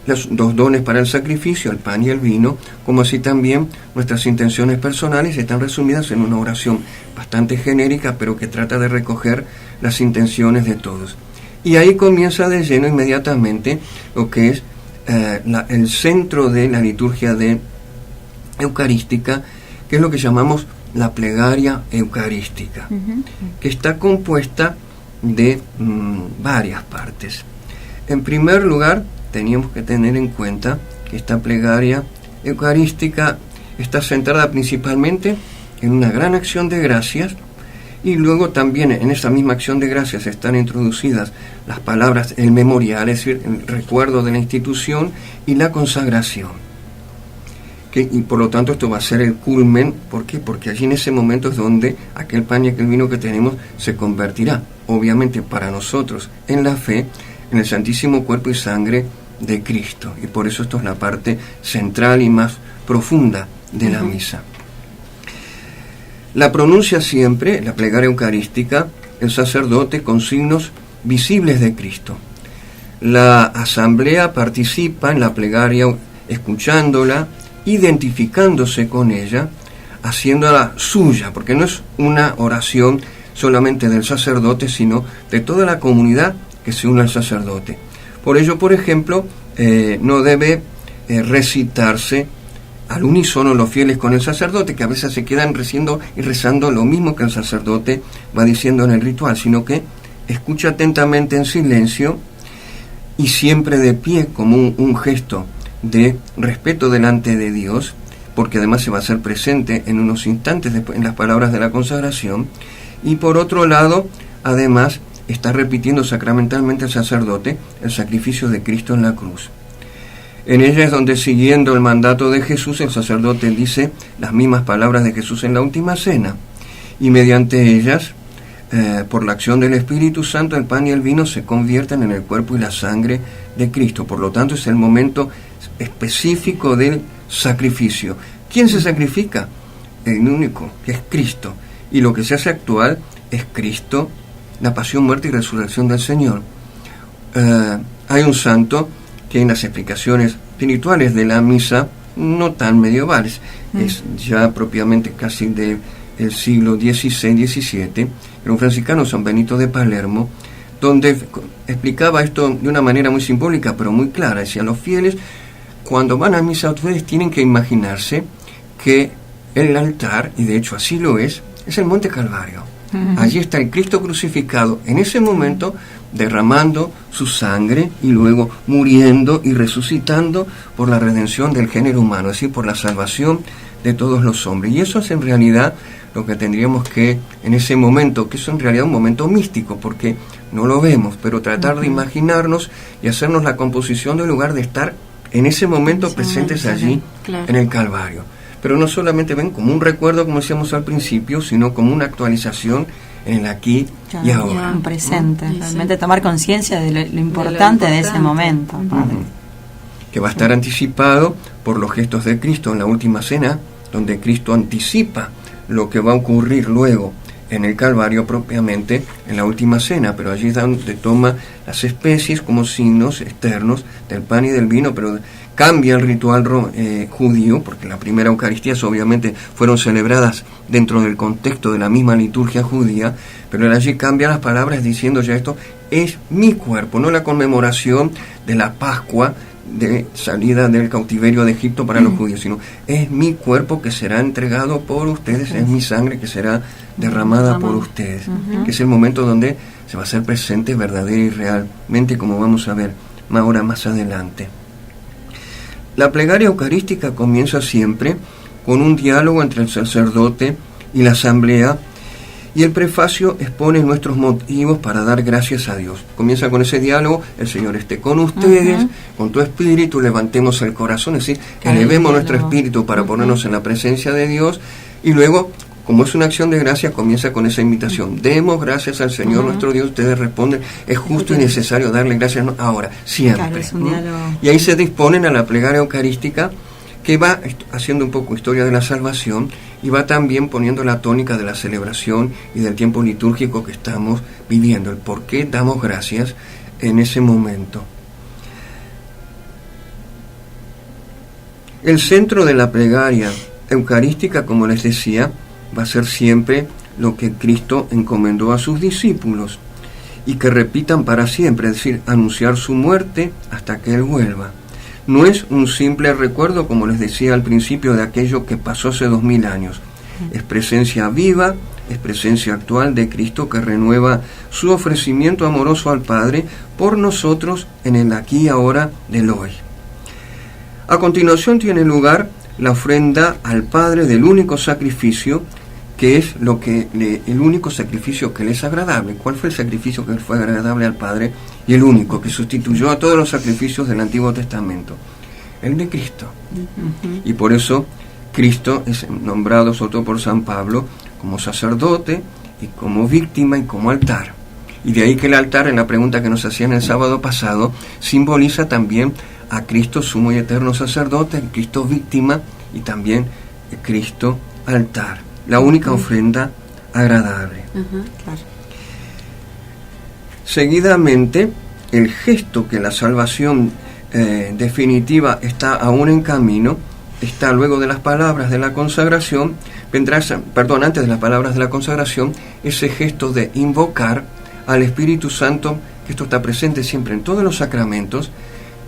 los dos dones para el sacrificio, el pan y el vino, como así también nuestras intenciones personales están resumidas en una oración bastante genérica, pero que trata de recoger las intenciones de todos. Y ahí comienza de lleno inmediatamente lo que es el centro de la liturgia eucarística, que es lo que llamamos la plegaria eucarística, que está compuesta de varias partes. En primer lugar, teníamos que tener en cuenta que esta plegaria eucarística está centrada principalmente en una gran acción de gracias, y luego también en esa misma acción de gracias están introducidas las palabras, el memorial, es decir, el recuerdo de la institución, y la consagración. Y por lo tanto esto va a ser el culmen. ¿Por qué? Porque allí en ese momento es donde aquel pan y aquel vino que tenemos se convertirá, obviamente para nosotros, en la fe, en el santísimo cuerpo y sangre de Cristo. Y por eso esto es la parte central y más profunda de la misa. La pronuncia siempre, la plegaria eucarística, el sacerdote con signos visibles de Cristo. La asamblea participa en la plegaria escuchándola, identificándose con ella, haciéndola suya, porque no es una oración solamente del sacerdote, sino de toda la comunidad que se une al sacerdote. Por ello, por ejemplo, no debe recitarse al unísono los fieles con el sacerdote, que a veces se quedan rezando lo mismo que el sacerdote va diciendo en el ritual, sino que escucha atentamente en silencio y siempre de pie, como un gesto de respeto delante de Dios, porque además se va a hacer presente en unos instantes después en las palabras de la consagración. Y por otro lado, además, está repitiendo sacramentalmente el sacerdote el sacrificio de Cristo en la cruz. En ella es donde, siguiendo el mandato de Jesús, el sacerdote dice las mismas palabras de Jesús en la última cena, y mediante ellas, por la acción del Espíritu Santo, el pan y el vino se convierten en el cuerpo y la sangre de Cristo. Por lo tanto, es el momento específico del sacrificio. ¿Quién se sacrifica? El único, que es Cristo. Y lo que se hace actual es Cristo, la pasión, muerte y resurrección del Señor. Hay un santo que en las explicaciones espirituales de la misa, no tan medievales, es ya propiamente casi del siglo XVI-XVII, era un franciscano, San Benito de Palermo, donde explicaba esto de una manera muy simbólica, pero muy clara. Decía, los fieles, cuando van a misa, ustedes tienen que imaginarse que el altar, y de hecho así lo es el Monte Calvario. Allí está el Cristo crucificado, en ese momento derramando su sangre y luego muriendo y resucitando por la redención del género humano, es decir, por la salvación de todos los hombres. Y eso es en realidad lo que tendríamos que, en ese momento, que es en realidad un momento místico, porque no lo vemos, pero tratar de imaginarnos y hacernos la composición del lugar de estar en ese momento presentes allí, en el Calvario. Pero no solamente ven como un recuerdo, como decíamos al principio, sino como una actualización en el aquí y ahora. Un presente, realmente tomar conciencia de lo importante de ese momento. Que va a estar anticipado por los gestos de Cristo en la última cena, donde Cristo anticipa lo que va a ocurrir luego en el Calvario propiamente en la última cena, pero allí es donde toma las especies como signos externos del pan y del vino, pero cambia el ritual judío, porque las primeras Eucaristías obviamente fueron celebradas dentro del contexto de la misma liturgia judía, pero él allí cambia las palabras diciendo ya esto es mi cuerpo, no la conmemoración de la Pascua de salida del cautiverio de Egipto para los judíos, sino es mi cuerpo que será entregado por ustedes, es mi sangre que será derramada por ustedes, que es el momento donde se va a hacer presente verdadera y realmente, como vamos a ver ahora más adelante. La plegaria eucarística comienza siempre con un diálogo entre el sacerdote y la asamblea, y el prefacio expone nuestros motivos para dar gracias a Dios. Comienza con ese diálogo: el Señor esté con ustedes, con tu espíritu, levantemos el corazón, es decir, elevemos nuestro espíritu para ponernos en la presencia de Dios, y luego, como es una acción de gracia, comienza con esa invitación: demos gracias al Señor nuestro Dios. Ustedes responden: es justo y necesario darle gracias ahora, siempre. Claro, es un diálogo. Y ahí se disponen a la plegaria eucarística, que va haciendo un poco historia de la salvación y va también poniendo la tónica de la celebración y del tiempo litúrgico que estamos viviendo, el por qué damos gracias en ese momento. El centro de la plegaria eucarística, como les decía, va a ser siempre lo que Cristo encomendó a sus discípulos y que repitan para siempre, es decir, anunciar su muerte hasta que Él vuelva. No es un simple recuerdo, como les decía al principio, de aquello que pasó hace 2000 años. Es presencia viva, es presencia actual de Cristo que renueva su ofrecimiento amoroso al Padre por nosotros en el aquí y ahora del hoy. A continuación tiene lugar la ofrenda al Padre del único sacrificio, que es el único sacrificio que le es agradable. ¿Cuál fue el sacrificio que le fue agradable al Padre? Y el único que sustituyó a todos los sacrificios del Antiguo Testamento, el de Cristo. Y por eso Cristo es nombrado, sobre todo por San Pablo, como sacerdote y como víctima y como altar. Y de ahí que el altar, en la pregunta que nos hacían el sábado pasado, simboliza también a Cristo sumo y eterno sacerdote, Cristo víctima y también Cristo altar. La única ofrenda agradable. Claro. Seguidamente, el gesto que la salvación definitiva está aún en camino, está luego de las palabras de la consagración, antes de las palabras de la consagración, ese gesto de invocar al Espíritu Santo, que esto está presente siempre en todos los sacramentos,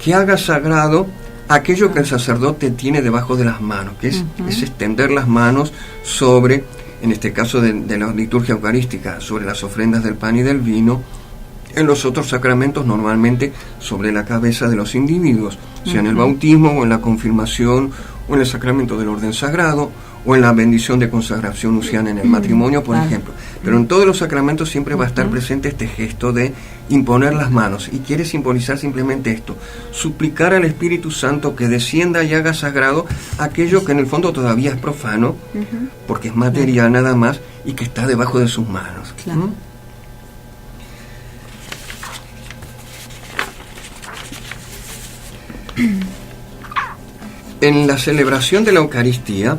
que haga sagrado aquello que el sacerdote tiene debajo de las manos, que es extender las manos sobre, en este caso de la liturgia eucarística, sobre las ofrendas del pan y del vino. En los otros sacramentos, normalmente sobre la cabeza de los individuos, sea en el bautismo o en la confirmación o en el sacramento del orden sagrado o en la bendición de consagración nupcial en el matrimonio, por ejemplo. Pero en todos los sacramentos siempre va a estar presente este gesto de imponer las manos, y quiere simbolizar simplemente esto: suplicar al Espíritu Santo que descienda y haga sagrado aquello que en el fondo todavía es profano, porque es material nada más, y que está debajo de sus manos. Claro. En la celebración de la Eucaristía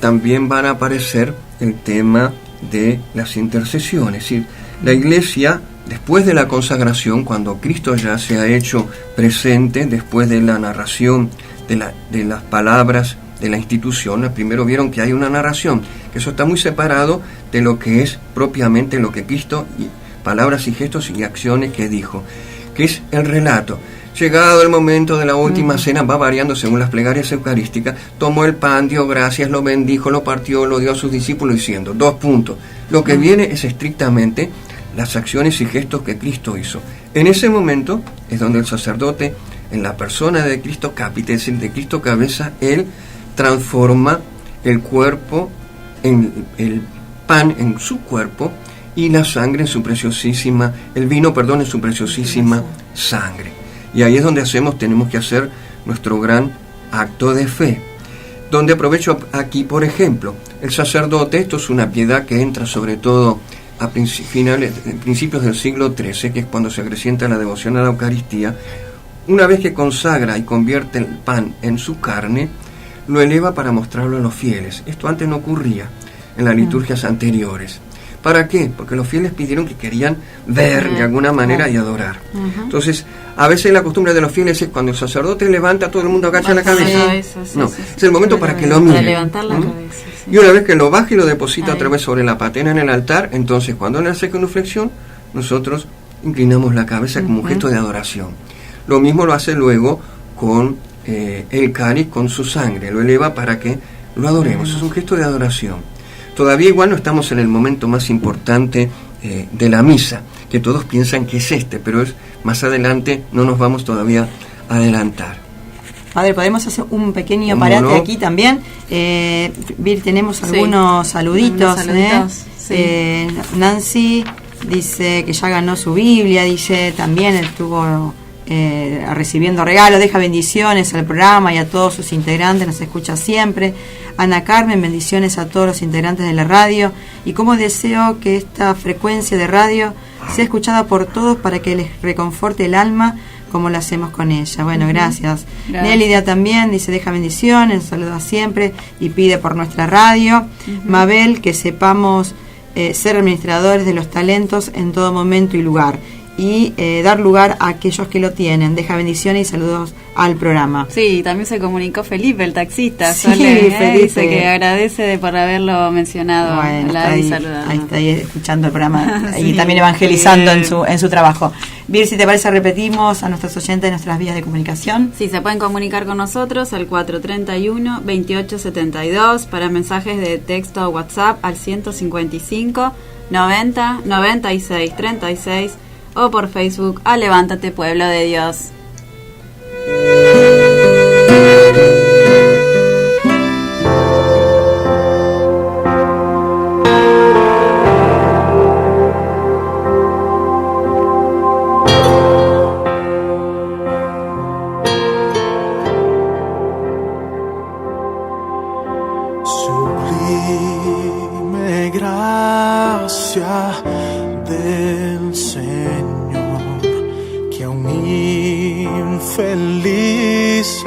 también van a aparecer el tema de las intercesiones. Es decir, la Iglesia, después de la consagración, cuando Cristo ya se ha hecho presente, después de la narración de las palabras de la institución, primero vieron que hay una narración, que eso está muy separado de lo que es propiamente lo que Cristo, palabras y gestos y acciones que dijo, que es el relato. Llegado el momento de la última cena, va variando según las plegarias eucarísticas, tomó el pan, dio gracias, lo bendijo, lo partió, lo dio a sus discípulos diciendo, 2 puntos. Lo que viene es estrictamente las acciones y gestos que Cristo hizo. En ese momento es donde el sacerdote, en la persona de Cristo cápite, es decir, de Cristo cabeza, él transforma el cuerpo, el pan en su cuerpo y la sangre en su preciosísima, el vino, perdón, en su preciosísima sangre. Y ahí es donde tenemos que hacer nuestro gran acto de fe. Donde aprovecho aquí, por ejemplo, el sacerdote, esto es una piedad que entra sobre todo a principios del siglo XIII, que es cuando se acrecienta la devoción a la Eucaristía. Una vez que consagra y convierte el pan en su carne, lo eleva para mostrarlo a los fieles. Esto antes no ocurría en las liturgias anteriores. ¿Para qué? Porque los fieles pidieron que querían ver de alguna manera y adorar. Entonces, a veces la costumbre de los fieles es cuando el sacerdote levanta, todo el mundo agacha la cabeza. Es el momento para que lo mire. Para levantar la cabeza. Sí. Y una vez que lo baja y lo deposita otra vez sobre la patena en el altar, entonces cuando él hace genuflexión, nosotros inclinamos la cabeza como un gesto de adoración. Lo mismo lo hace luego con el cáliz, con su sangre, lo eleva para que lo adoremos. Es un gesto de adoración. Todavía igual no estamos en el momento más importante de la misa, que todos piensan que es pero es más adelante, no nos vamos todavía a adelantar. Padre, podemos hacer un pequeño parate aquí también. Vir, tenemos algunos saluditos. Sí. Nancy dice que ya ganó su Biblia, dice también estuvo recibiendo regalos, deja bendiciones al programa y a todos sus integrantes, nos escucha siempre. Ana Carmen, bendiciones a todos los integrantes de la radio, y cómo deseo que esta frecuencia de radio sea escuchada por todos para que les reconforte el alma como lo hacemos con ella. Bueno, gracias. Nélida también dice, deja bendiciones, saluda siempre y pide por nuestra radio. Mabel, que sepamos ser administradores de los talentos en todo momento y lugar, y dar lugar a aquellos que lo tienen. Deja bendiciones y saludos al programa. Sí, también se comunicó Felipe, el taxista. Sí, Felipe. Dice que agradece por haberlo mencionado. Bueno, está ahí escuchando el programa y también evangelizando en su trabajo. Vir, si te parece, repetimos a nuestros oyentes nuestras vías de comunicación. Sí, se pueden comunicar con nosotros al 431-2872 para mensajes de texto o WhatsApp al 155 90 96 36 o por Facebook a Levántate Pueblo de Dios. Sublime gracia del Señor, que a un infeliz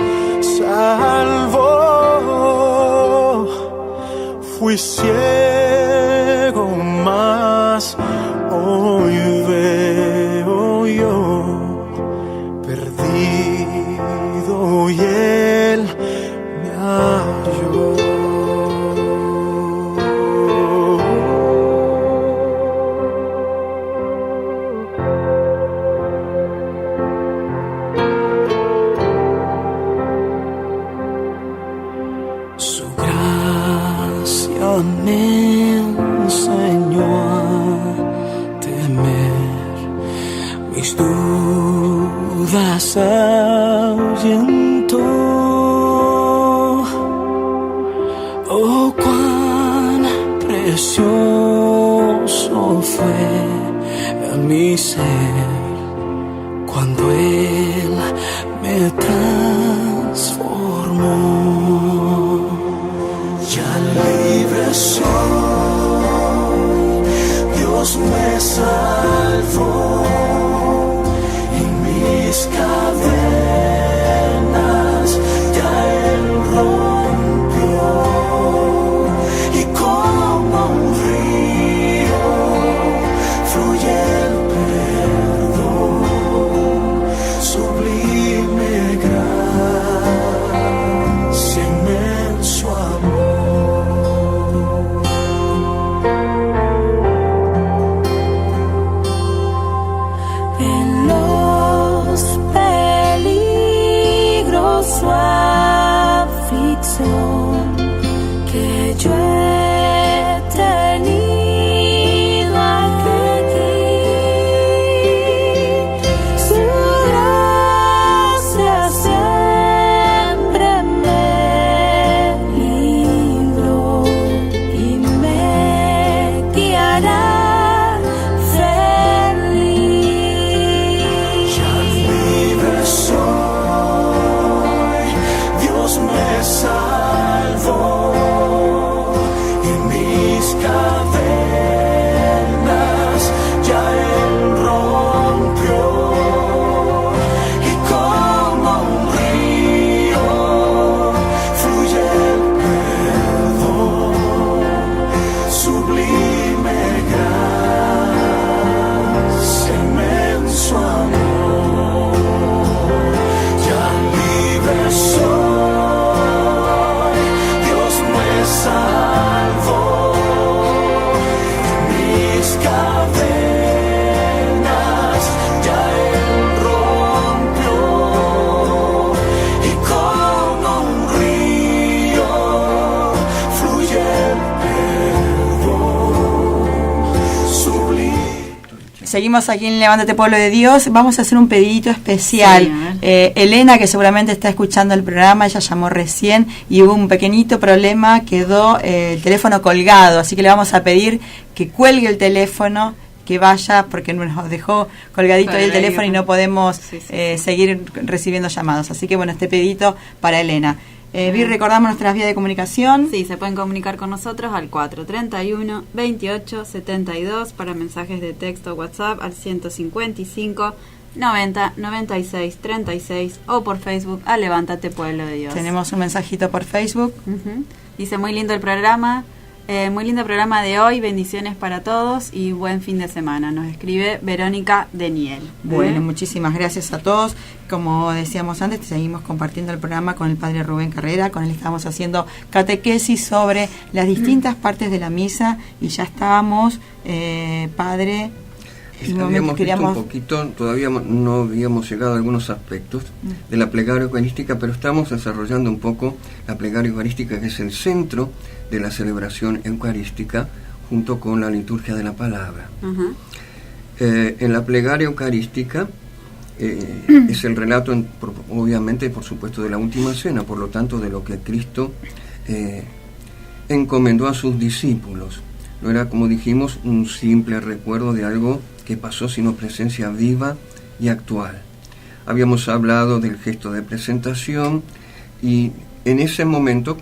salvó. Fui ciego, mas hoy veo yo, perdido y Él me halló. Me enseñó a temer, mis dudas ahuyentó. Oh, cuán precioso fue a mi ser cuando Él me transformó. Ya libre soy, Dios me salvó y mis cadenas ya Él rompió, y como un río fluye el perdón, sublime gracia. cadenas ya Él rompió, y como un río fluye el perdón sublime. Seguimos aquí en Levántate Pueblo de Dios. Vamos a hacer un pedidito especial. Sí, Elena, que seguramente está escuchando el programa, ella llamó recién y hubo un pequeñito problema, quedó el teléfono colgado, así que le vamos a pedir que cuelgue el teléfono, que vaya, porque nos dejó colgadito ahí el teléfono y no podemos seguir recibiendo llamados. Así que bueno, este pedito para Elena. Vi, recordamos nuestras vías de comunicación. Sí, se pueden comunicar con nosotros al 431-28-72 para mensajes de texto WhatsApp al 155-90-96-36 o por Facebook a Levántate Pueblo de Dios. Tenemos un mensajito por Facebook. Dice, muy lindo el programa, muy lindo programa de hoy, bendiciones para todos y buen fin de semana. Nos escribe Verónica Deniel. Bueno, muchísimas gracias a todos. Como decíamos antes, seguimos compartiendo el programa con el padre Rubén Carrera. Con él estamos haciendo catequesis sobre las distintas partes de la misa y ya estábamos, padre. Habíamos visto un poquito, todavía no habíamos llegado a algunos aspectos de la plegaria eucarística, pero estamos desarrollando un poco la plegaria eucarística, que es el centro de la celebración eucarística, junto con la liturgia de la palabra. En la plegaria eucarística es el relato, obviamente, por supuesto, de la última cena, por lo tanto, de lo que Cristo encomendó a sus discípulos. No era, como dijimos, un simple recuerdo de algo que pasó, sino presencia viva y actual. Habíamos hablado del gesto de presentación y en ese momento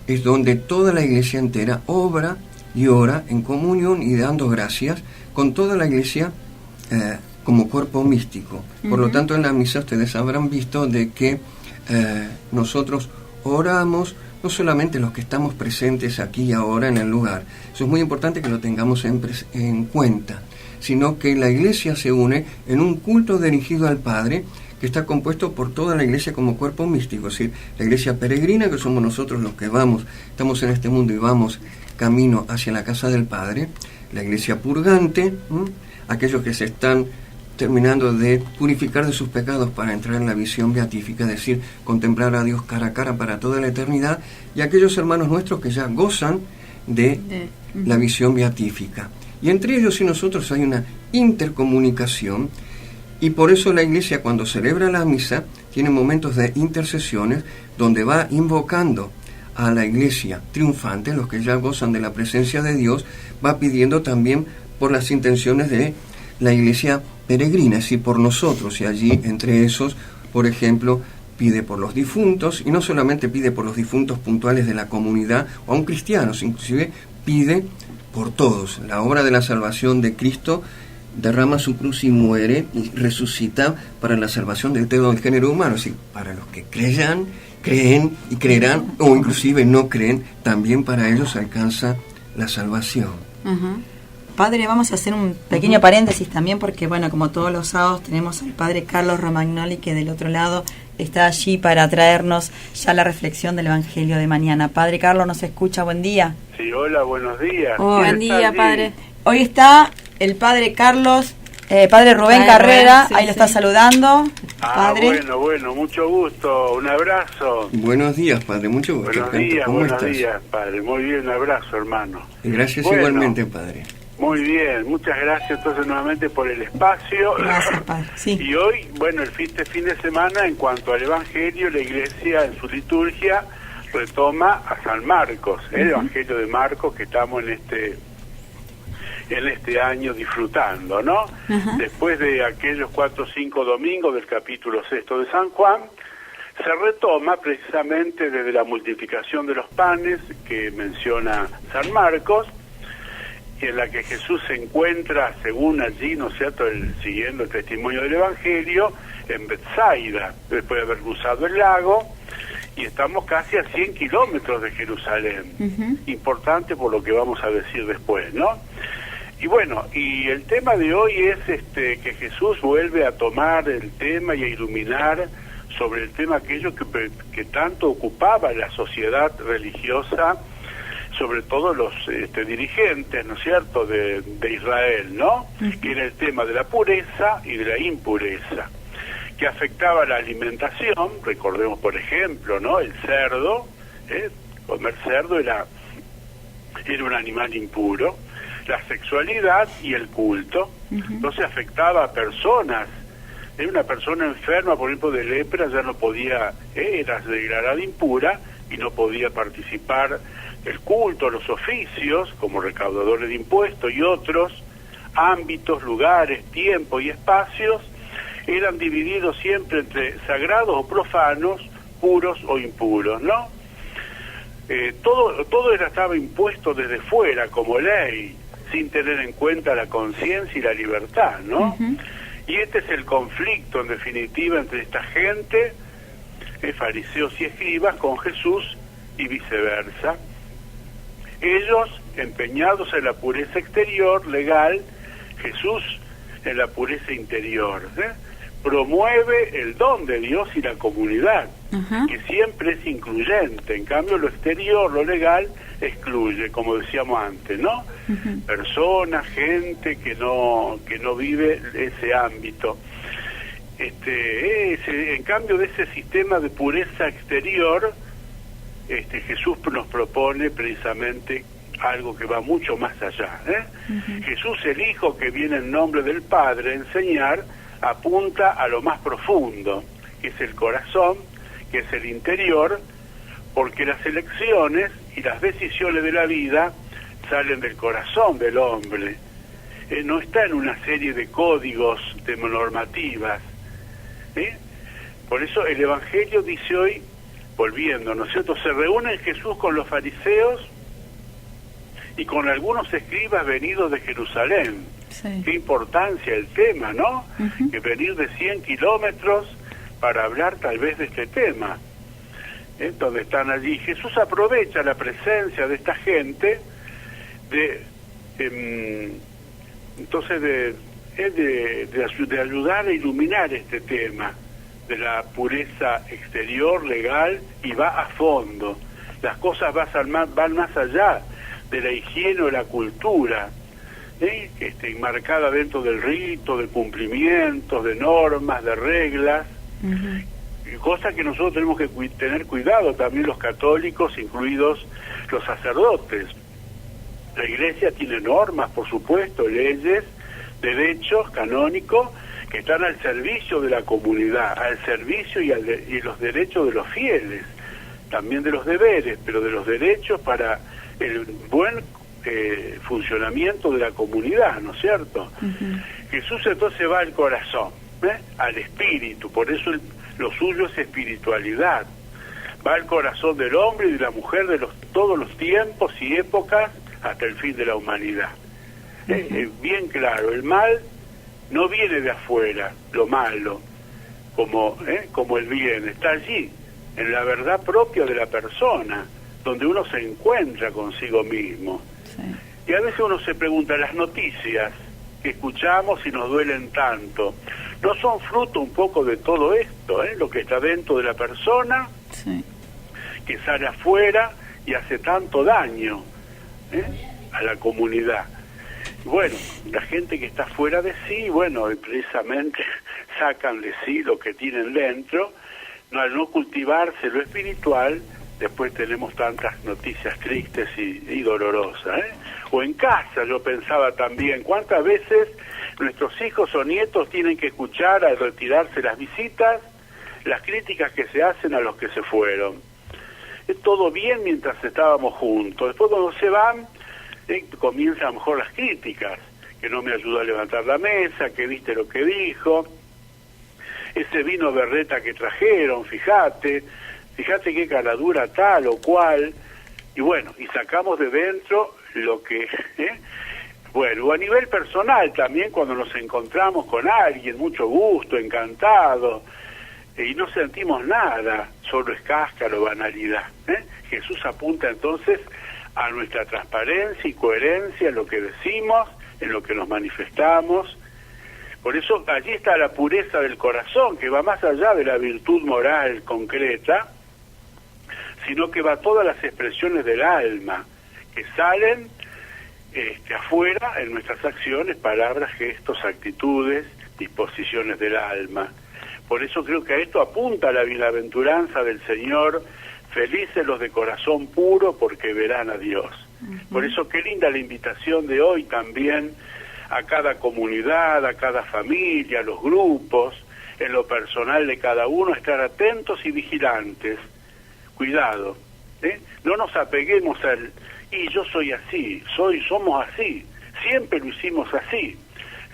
es donde toda la iglesia entera obra y ora en comunión y dando gracias con toda la iglesia como cuerpo místico. Por lo tanto, en la misa ustedes habrán visto de que nosotros oramos no solamente los que estamos presentes aquí y ahora en el lugar. Eso es muy importante que lo tengamos en cuenta, sino que la iglesia se une en un culto dirigido al Padre, que está compuesto por toda la iglesia como cuerpo místico, es decir, la iglesia peregrina, que somos nosotros los que estamos en este mundo y vamos camino hacia la casa del Padre, la iglesia purgante, aquellos que se están terminando de purificar de sus pecados para entrar en la visión beatífica, es decir, contemplar a Dios cara a cara para toda la eternidad, y aquellos hermanos nuestros que ya gozan de la visión beatífica. Y entre ellos y nosotros hay una intercomunicación, y por eso la iglesia, cuando celebra la misa, tiene momentos de intercesiones donde va invocando a la iglesia triunfante, los que ya gozan de la presencia de Dios, va pidiendo también por las intenciones de la iglesia peregrina, es decir, por nosotros, y allí entre esos, por ejemplo, pide por los difuntos, y no solamente pide por los difuntos puntuales de la comunidad o aun cristianos, inclusive pide por todos. La obra de la salvación de Cristo derrama su cruz y muere y resucita para la salvación del todo el género humano, es decir, para los que creen y creerán, o inclusive no creen, también para ellos alcanza la salvación. Padre, vamos a hacer un pequeño paréntesis también, porque bueno, como todos los sábados tenemos al padre Carlos Romagnoli, que del otro lado está allí para traernos ya la reflexión del Evangelio de mañana. Padre Carlos, ¿nos escucha? Buen día. Sí, hola, buenos días. Buen día, padre. Hoy está el padre Carlos, padre Rubén Padre Carrera, Rubén, sí, ahí lo está saludando. Padre. Bueno, mucho gusto, un abrazo. Buenos días, padre, mucho gusto. Buenos días, padre, muy bien, un abrazo, hermano. Gracias igualmente, padre. Muy bien, muchas gracias entonces nuevamente por el espacio. Gracias, padre. Sí. Y hoy, bueno, el fin de semana, en cuanto al Evangelio, la Iglesia en su liturgia retoma a San Marcos, el Evangelio de Marcos que estamos en este año disfrutando, ¿no? Después de aquellos 4 o 5 domingos del capítulo 6 de San Juan, se retoma precisamente desde la multiplicación de los panes que menciona San Marcos, y en la que Jesús se encuentra, según allí, ¿no es cierto?, siguiendo el testimonio del Evangelio, en Betsaida, después de haber cruzado el lago, y estamos casi a 100 kilómetros de Jerusalén. Importante por lo que vamos a decir después, ¿no? Y bueno, y el tema de hoy es que Jesús vuelve a tomar el tema y a iluminar sobre el tema aquello que tanto ocupaba la sociedad religiosa sobre todo los dirigentes, ¿no es cierto?, de Israel, ¿no? Que era el tema de la pureza y de la impureza, que afectaba la alimentación. Recordemos, por ejemplo, ¿no?, el cerdo, comer cerdo era un animal impuro, la sexualidad y el culto. Entonces afectaba a personas. Una persona enferma, por ejemplo, de lepra, ya no podía, era declarada impura y no podía participar del culto, los oficios, como recaudadores de impuestos y otros ámbitos, lugares, tiempo y espacios, eran divididos siempre entre sagrados o profanos, puros o impuros, ¿no? Todo estaba impuesto desde fuera como ley, sin tener en cuenta la conciencia y la libertad, ¿no? Y este es el conflicto, en definitiva, entre esta gente, fariseos y escribas, con Jesús y viceversa. Ellos empeñados en la pureza exterior, legal, Jesús en la pureza interior. Promueve el don de Dios y la comunidad, que siempre es incluyente. En cambio, lo exterior, lo legal, excluye, como decíamos antes, ¿no? Personas, gente que no vive ese ámbito. En cambio de ese sistema de pureza exterior, Jesús nos propone precisamente algo que va mucho más allá. Jesús, el Hijo que viene en nombre del Padre a enseñar, apunta a lo más profundo, que es el corazón, que es el interior, porque las elecciones y las decisiones de la vida salen del corazón del hombre. No está en una serie de códigos, de normativas. Por eso el Evangelio dice hoy, volviendo, ¿no es cierto?, se reúne Jesús con los fariseos y con algunos escribas venidos de Jerusalén. Sí. Qué importancia el tema, ¿no? Que venir de 100 kilómetros para hablar tal vez de este tema. Donde están allí. Jesús aprovecha la presencia de esta gente de ayudar a iluminar este tema de la pureza exterior, legal, y va a fondo. Las cosas van más allá de la higiene o la cultura, enmarcada dentro del rito, de cumplimientos, de normas, de reglas, cosa que nosotros tenemos que tener cuidado también los católicos, incluidos los sacerdotes. La Iglesia tiene normas, por supuesto, leyes, derechos canónicos que están al servicio de la comunidad, al servicio y los derechos de los fieles, también de los deberes, pero de los derechos para el buen funcionamiento de la comunidad, ¿no es cierto? Jesús entonces va al corazón, al espíritu, por eso lo suyo es espiritualidad. Va al corazón del hombre y de la mujer de todos los tiempos y épocas hasta el fin de la humanidad. Bien claro, el mal no viene de afuera, lo malo, como el bien, está allí, en la verdad propia de la persona, donde uno se encuentra consigo mismo. Y a veces uno se pregunta, las noticias que escuchamos y nos duelen tanto, ¿no son fruto un poco de todo esto, lo que está dentro de la persona, que sale afuera y hace tanto daño a la comunidad? Bueno, la gente que está fuera de sí, bueno, precisamente sacan de sí lo que tienen dentro. Al no cultivarse lo espiritual, después tenemos tantas noticias tristes y dolorosas. O en casa, yo pensaba también, ¿cuántas veces nuestros hijos o nietos tienen que escuchar al retirarse las visitas las críticas que se hacen a los que se fueron? Es todo bien mientras estábamos juntos. Después cuando se van, comienzan a lo mejor las críticas, que no me ayudó a levantar la mesa, que viste lo que dijo, ese vino berreta que trajeron, fíjate qué caladura tal o cual, y bueno, y sacamos de dentro lo que... Bueno, a nivel personal también, cuando nos encontramos con alguien, mucho gusto, encantado, y no sentimos nada, solo es cáscara o banalidad. Jesús apunta entonces a nuestra transparencia y coherencia en lo que decimos, en lo que nos manifestamos. Por eso allí está la pureza del corazón, que va más allá de la virtud moral concreta, sino que va a todas las expresiones del alma, que salen afuera en nuestras acciones, palabras, gestos, actitudes, disposiciones del alma. Por eso creo que a esto apunta la bienaventuranza del Señor: felices los de corazón puro, porque verán a Dios. Por eso qué linda la invitación de hoy también a cada comunidad, a cada familia, a los grupos, en lo personal de cada uno, estar atentos y vigilantes. Cuidado, no nos apeguemos al y yo soy así, somos así, siempre lo hicimos así,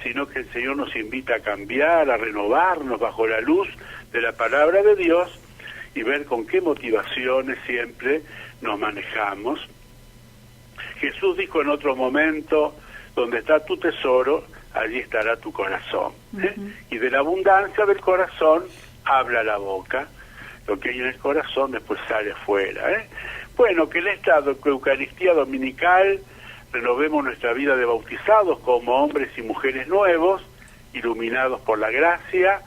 sino que el Señor nos invita a cambiar, a renovarnos bajo la luz de la palabra de Dios y ver con qué motivaciones siempre nos manejamos. Jesús dijo en otro momento: donde está tu tesoro, allí estará tu corazón. Y de la abundancia del corazón habla la boca. Lo que hay en el corazón después sale afuera. Bueno, que en esta Eucaristía dominical renovemos nuestra vida de bautizados como hombres y mujeres nuevos, iluminados por la gracia,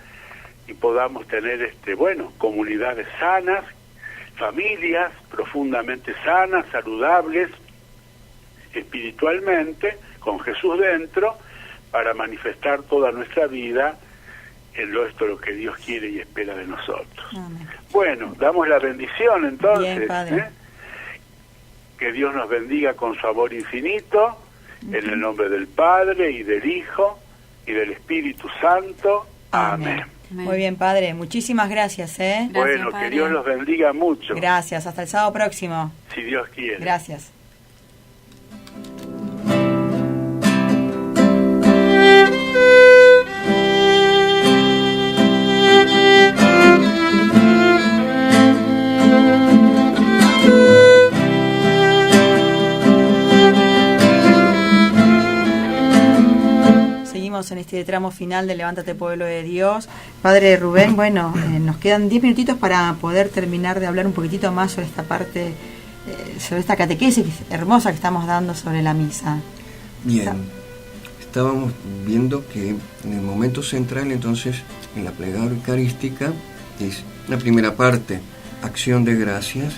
y podamos tener comunidades sanas, familias profundamente sanas, saludables espiritualmente, con Jesús dentro, para manifestar toda nuestra vida en lo que Dios quiere y espera de nosotros. Amén. Bueno, damos la bendición entonces. Bien, Padre. Que Dios nos bendiga con su amor infinito, en el nombre del Padre, y del Hijo, y del Espíritu Santo. Amén. Muy bien, Padre. Muchísimas gracias. Gracias, Bueno, Padre. que Dios los bendiga mucho. Gracias. Hasta el sábado próximo. Si Dios quiere. Gracias. En este tramo final de Levántate, Pueblo de Dios. Padre Rubén, bueno, nos quedan 10 minutitos para poder terminar de hablar un poquitito más sobre esta parte, sobre esta catequesis hermosa que estamos dando sobre la misa. Bien, estábamos viendo que en el momento central, entonces, en la plegaria eucarística, es la primera parte, acción de gracias,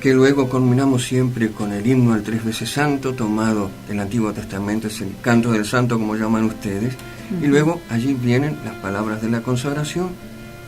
que luego culminamos siempre con el himno al 3 veces santo, tomado del Antiguo Testamento, es el canto del santo, como llaman ustedes, y luego allí vienen las palabras de la consagración.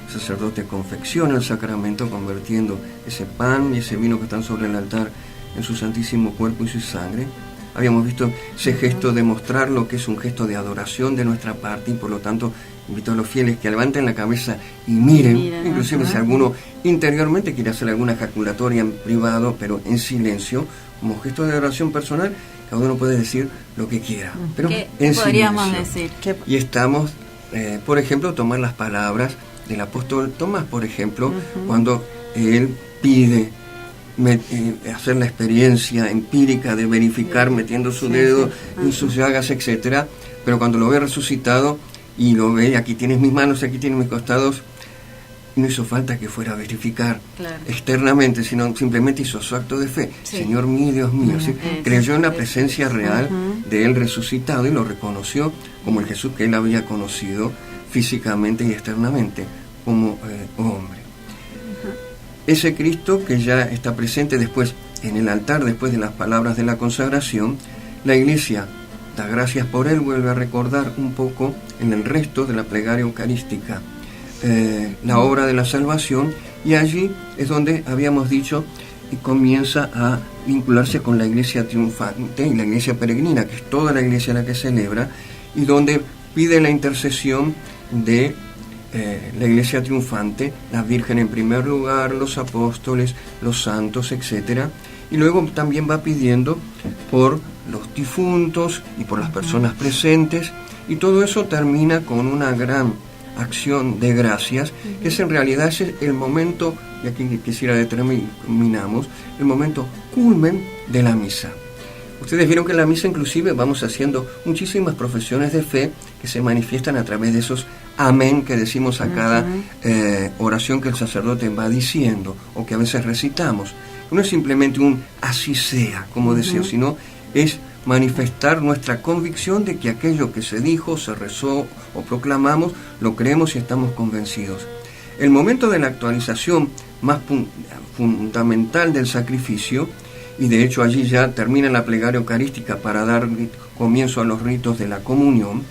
El sacerdote confecciona el sacramento, convirtiendo ese pan y ese vino que están sobre el altar en su santísimo cuerpo y su sangre. Habíamos visto ese gesto de mostrar lo que es un gesto de adoración de nuestra parte, y por lo tanto invito a los fieles que levanten la cabeza y miren, inclusive si alguno interiormente quiere hacer alguna ejaculatoria en privado, pero en silencio, como gesto de oración personal. Cada uno puede decir lo que quiera, pero en podríamos silencio. decir? Y estamos, por ejemplo, tomar las palabras del apóstol Tomás, por ejemplo, cuando él pide hacer la experiencia empírica de verificar metiendo su dedo en sus llagas, etcétera, pero cuando lo ve resucitado y lo ve: aquí tienes mis manos, aquí tienes mis costados, no hizo falta que fuera a verificar externamente, sino simplemente hizo su acto de fe. Señor mío y Dios mío. ¿Sí? Creyó en la presencia real de él resucitado y lo reconoció como el Jesús que él había conocido físicamente y externamente como hombre. Ese Cristo que ya está presente después en el altar, después de las palabras de la consagración, la Iglesia da gracias por él, vuelve a recordar un poco en el resto de la plegaria eucarística la obra de la salvación, y allí es donde habíamos dicho y comienza a vincularse con la Iglesia triunfante y la Iglesia peregrina, que es toda la Iglesia la que celebra, y donde pide la intercesión de la Iglesia triunfante, la Virgen en primer lugar, los apóstoles, los santos, etcétera, y luego también va pidiendo por los difuntos y por las personas presentes, y todo eso termina con una gran acción de gracias, que es en realidad ese el momento, y aquí quisiera determinamos, el momento culmen de la misa. Ustedes vieron que en la misa inclusive vamos haciendo muchísimas profesiones de fe que se manifiestan a través de esos amén que decimos a cada oración que el sacerdote va diciendo, o que a veces recitamos. No es simplemente un así sea, como decía, sino es manifestar nuestra convicción de que aquello que se dijo, se rezó o proclamamos, lo creemos y estamos convencidos. El momento de la actualización más fundamental del sacrificio y de hecho allí ya termina la plegaria eucarística para dar comienzo a los ritos de la comunión,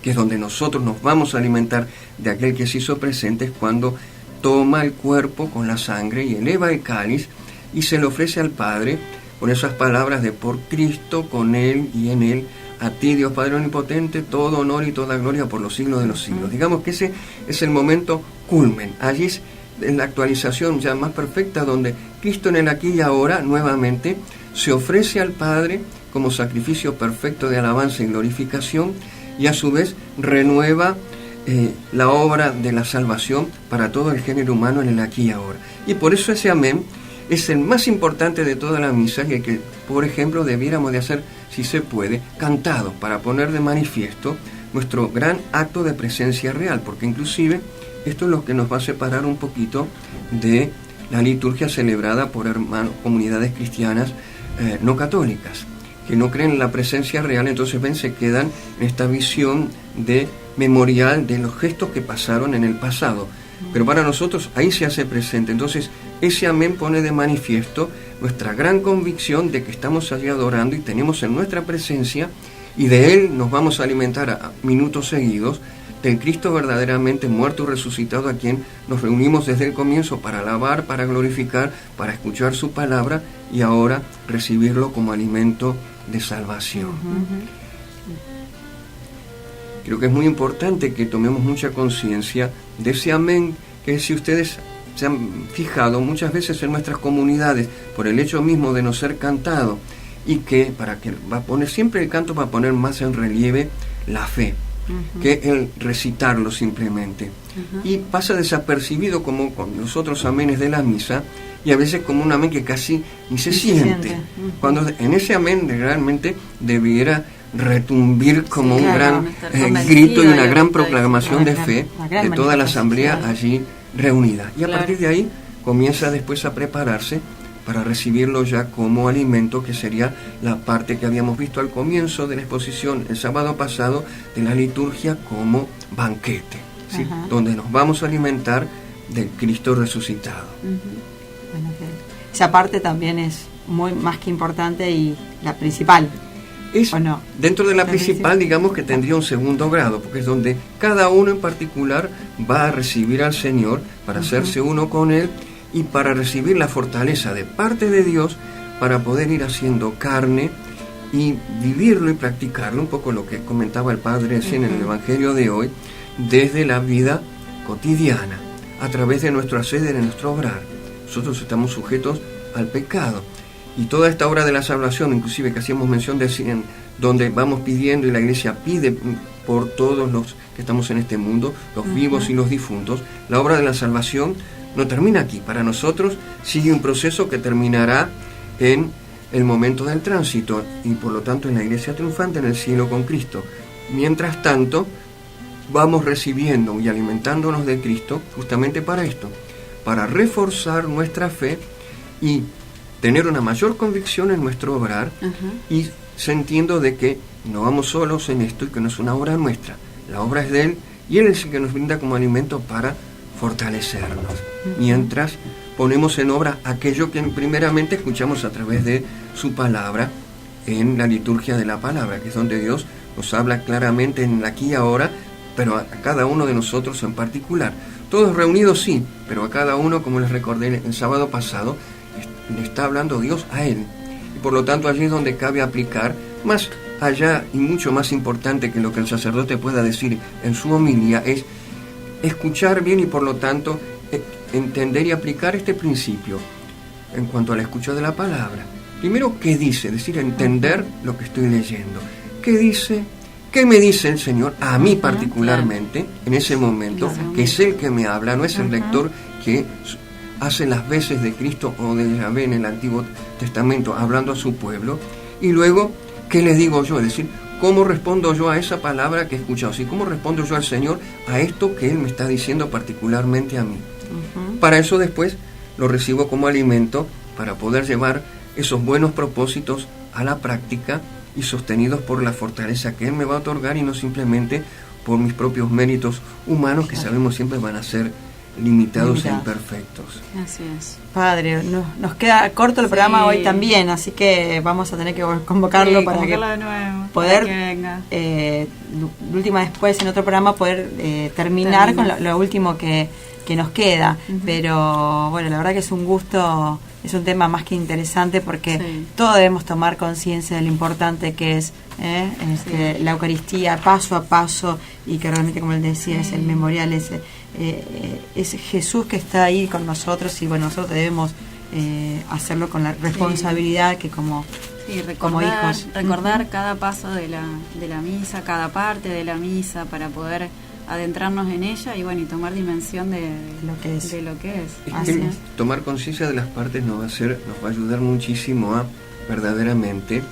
que es donde nosotros nos vamos a alimentar de aquel que se hizo presente, es cuando toma el cuerpo con la sangre y eleva el cáliz y se le ofrece al Padre con esas palabras de por Cristo, con Él y en Él, a ti Dios Padre Omnipotente, todo honor y toda gloria por los siglos de los siglos. Digamos que ese es el momento culmen. Allí es la actualización ya más perfecta, donde Cristo en el aquí y ahora nuevamente se ofrece al Padre como sacrificio perfecto de alabanza y glorificación, y a su vez renueva la obra de la salvación para todo el género humano en el aquí y ahora. Y por eso ese amén es el más importante de toda la misa, y el que, por ejemplo, debiéramos de hacer, si se puede, cantado, para poner de manifiesto nuestro gran acto de presencia real, porque inclusive esto es lo que nos va a separar un poquito de la liturgia celebrada por comunidades cristianas no católicas, que no creen en la presencia real. Entonces se quedan en esta visión de memorial de los gestos que pasaron en el pasado, pero para nosotros ahí se hace presente. Entonces ese amén pone de manifiesto nuestra gran convicción de que estamos allí adorando y tenemos en nuestra presencia, y de Él nos vamos a alimentar a minutos seguidos, del Cristo verdaderamente muerto y resucitado, a quien nos reunimos desde el comienzo para alabar, para glorificar, para escuchar su palabra y ahora recibirlo como alimento de salvación. Creo que es muy importante que tomemos mucha conciencia de ese amén, que si ustedes se han fijado muchas veces en nuestras comunidades, por el hecho mismo de no ser cantado, y que va a poner siempre el canto para poner más en relieve la fe, que el recitarlo simplemente. Y pasa desapercibido como con los otros amenes de la misa, y a veces como un amén que casi ni se siente. Cuando en ese amén realmente debiera retumbir como un gran grito y una gran proclamación de fe de toda la asamblea allí reunida. Y a partir de ahí comienza después a prepararse para recibirlo ya como alimento, que sería la parte que habíamos visto al comienzo de la exposición el sábado pasado de la liturgia como banquete, ¿sí? Donde nos vamos a alimentar del Cristo resucitado. Bueno, esa parte también es muy más que importante y la principal. Es, dentro de la principal, digamos que tendría un segundo grado, porque es donde cada uno en particular va a recibir al Señor para hacerse uno con Él y para recibir la fortaleza de parte de Dios para poder ir haciendo carne y vivirlo y practicarlo, un poco lo que comentaba el Padre en el Evangelio de hoy, desde la vida cotidiana, a través de nuestro hacer, de nuestro obrar. Nosotros estamos sujetos al pecado. Y toda esta obra de la salvación, inclusive que hacíamos mención de donde vamos pidiendo y la Iglesia pide por todos los que estamos en este mundo, los vivos y los difuntos, la obra de la salvación no termina aquí. Para nosotros sigue un proceso que terminará en el momento del tránsito y por lo tanto en la Iglesia triunfante en el cielo con Cristo. Mientras tanto, vamos recibiendo y alimentándonos de Cristo justamente para esto, para reforzar nuestra fe y tener una mayor convicción en nuestro obrar y sintiendo de que no vamos solos en esto y que no es una obra nuestra, la obra es de Él y Él es el que nos brinda como alimento para fortalecernos, mientras ponemos en obra aquello que primeramente escuchamos a través de su palabra en la liturgia de la palabra, que es donde Dios nos habla claramente en el aquí y ahora, pero a cada uno de nosotros en particular. Todos reunidos sí, pero a cada uno, como les recordé el sábado pasado, le está hablando Dios a él, y por lo tanto allí es donde cabe aplicar más allá y mucho más importante que lo que el sacerdote pueda decir en su homilía, es escuchar bien y por lo tanto entender y aplicar este principio en cuanto a la escucha de la palabra. Primero, ¿qué dice? Es decir, entender lo que estoy leyendo. ¿Qué dice? ¿Qué me dice el Señor a mí particularmente en ese momento? Que es Él que me habla, no es el lector que hace las veces de Cristo o de Yahvé en el Antiguo Testamento hablando a su pueblo. Y luego, ¿qué le digo yo? Es decir, ¿cómo respondo yo a esa palabra que he escuchado? ¿Sí? ¿Cómo respondo yo al Señor a esto que Él me está diciendo particularmente a mí? Para eso después lo recibo como alimento para poder llevar esos buenos propósitos a la práctica y sostenidos por la fortaleza que Él me va a otorgar y no simplemente por mis propios méritos humanos que sabemos siempre van a ser limitados e imperfectos. Así es. Padre, nos queda corto el programa hoy también, así que vamos a tener que convocarlo para convocarlo que de nuevo, poder, para que venga. La última después en otro programa poder terminar con lo último que nos queda. Pero bueno, la verdad que es un gusto, es un tema más que interesante porque todos debemos tomar conciencia de lo importante que es la Eucaristía paso a paso, y que realmente, como él decía, es el memorial, es Jesús que está ahí con nosotros, y bueno, nosotros debemos hacerlo con la responsabilidad que como hijos. Recordar cada paso de la misa, cada parte de la misa, para poder adentrarnos en ella y bueno, y tomar dimensión de lo que es. Así es. Tomar conciencia de las partes nos va a ayudar muchísimo a verdaderamente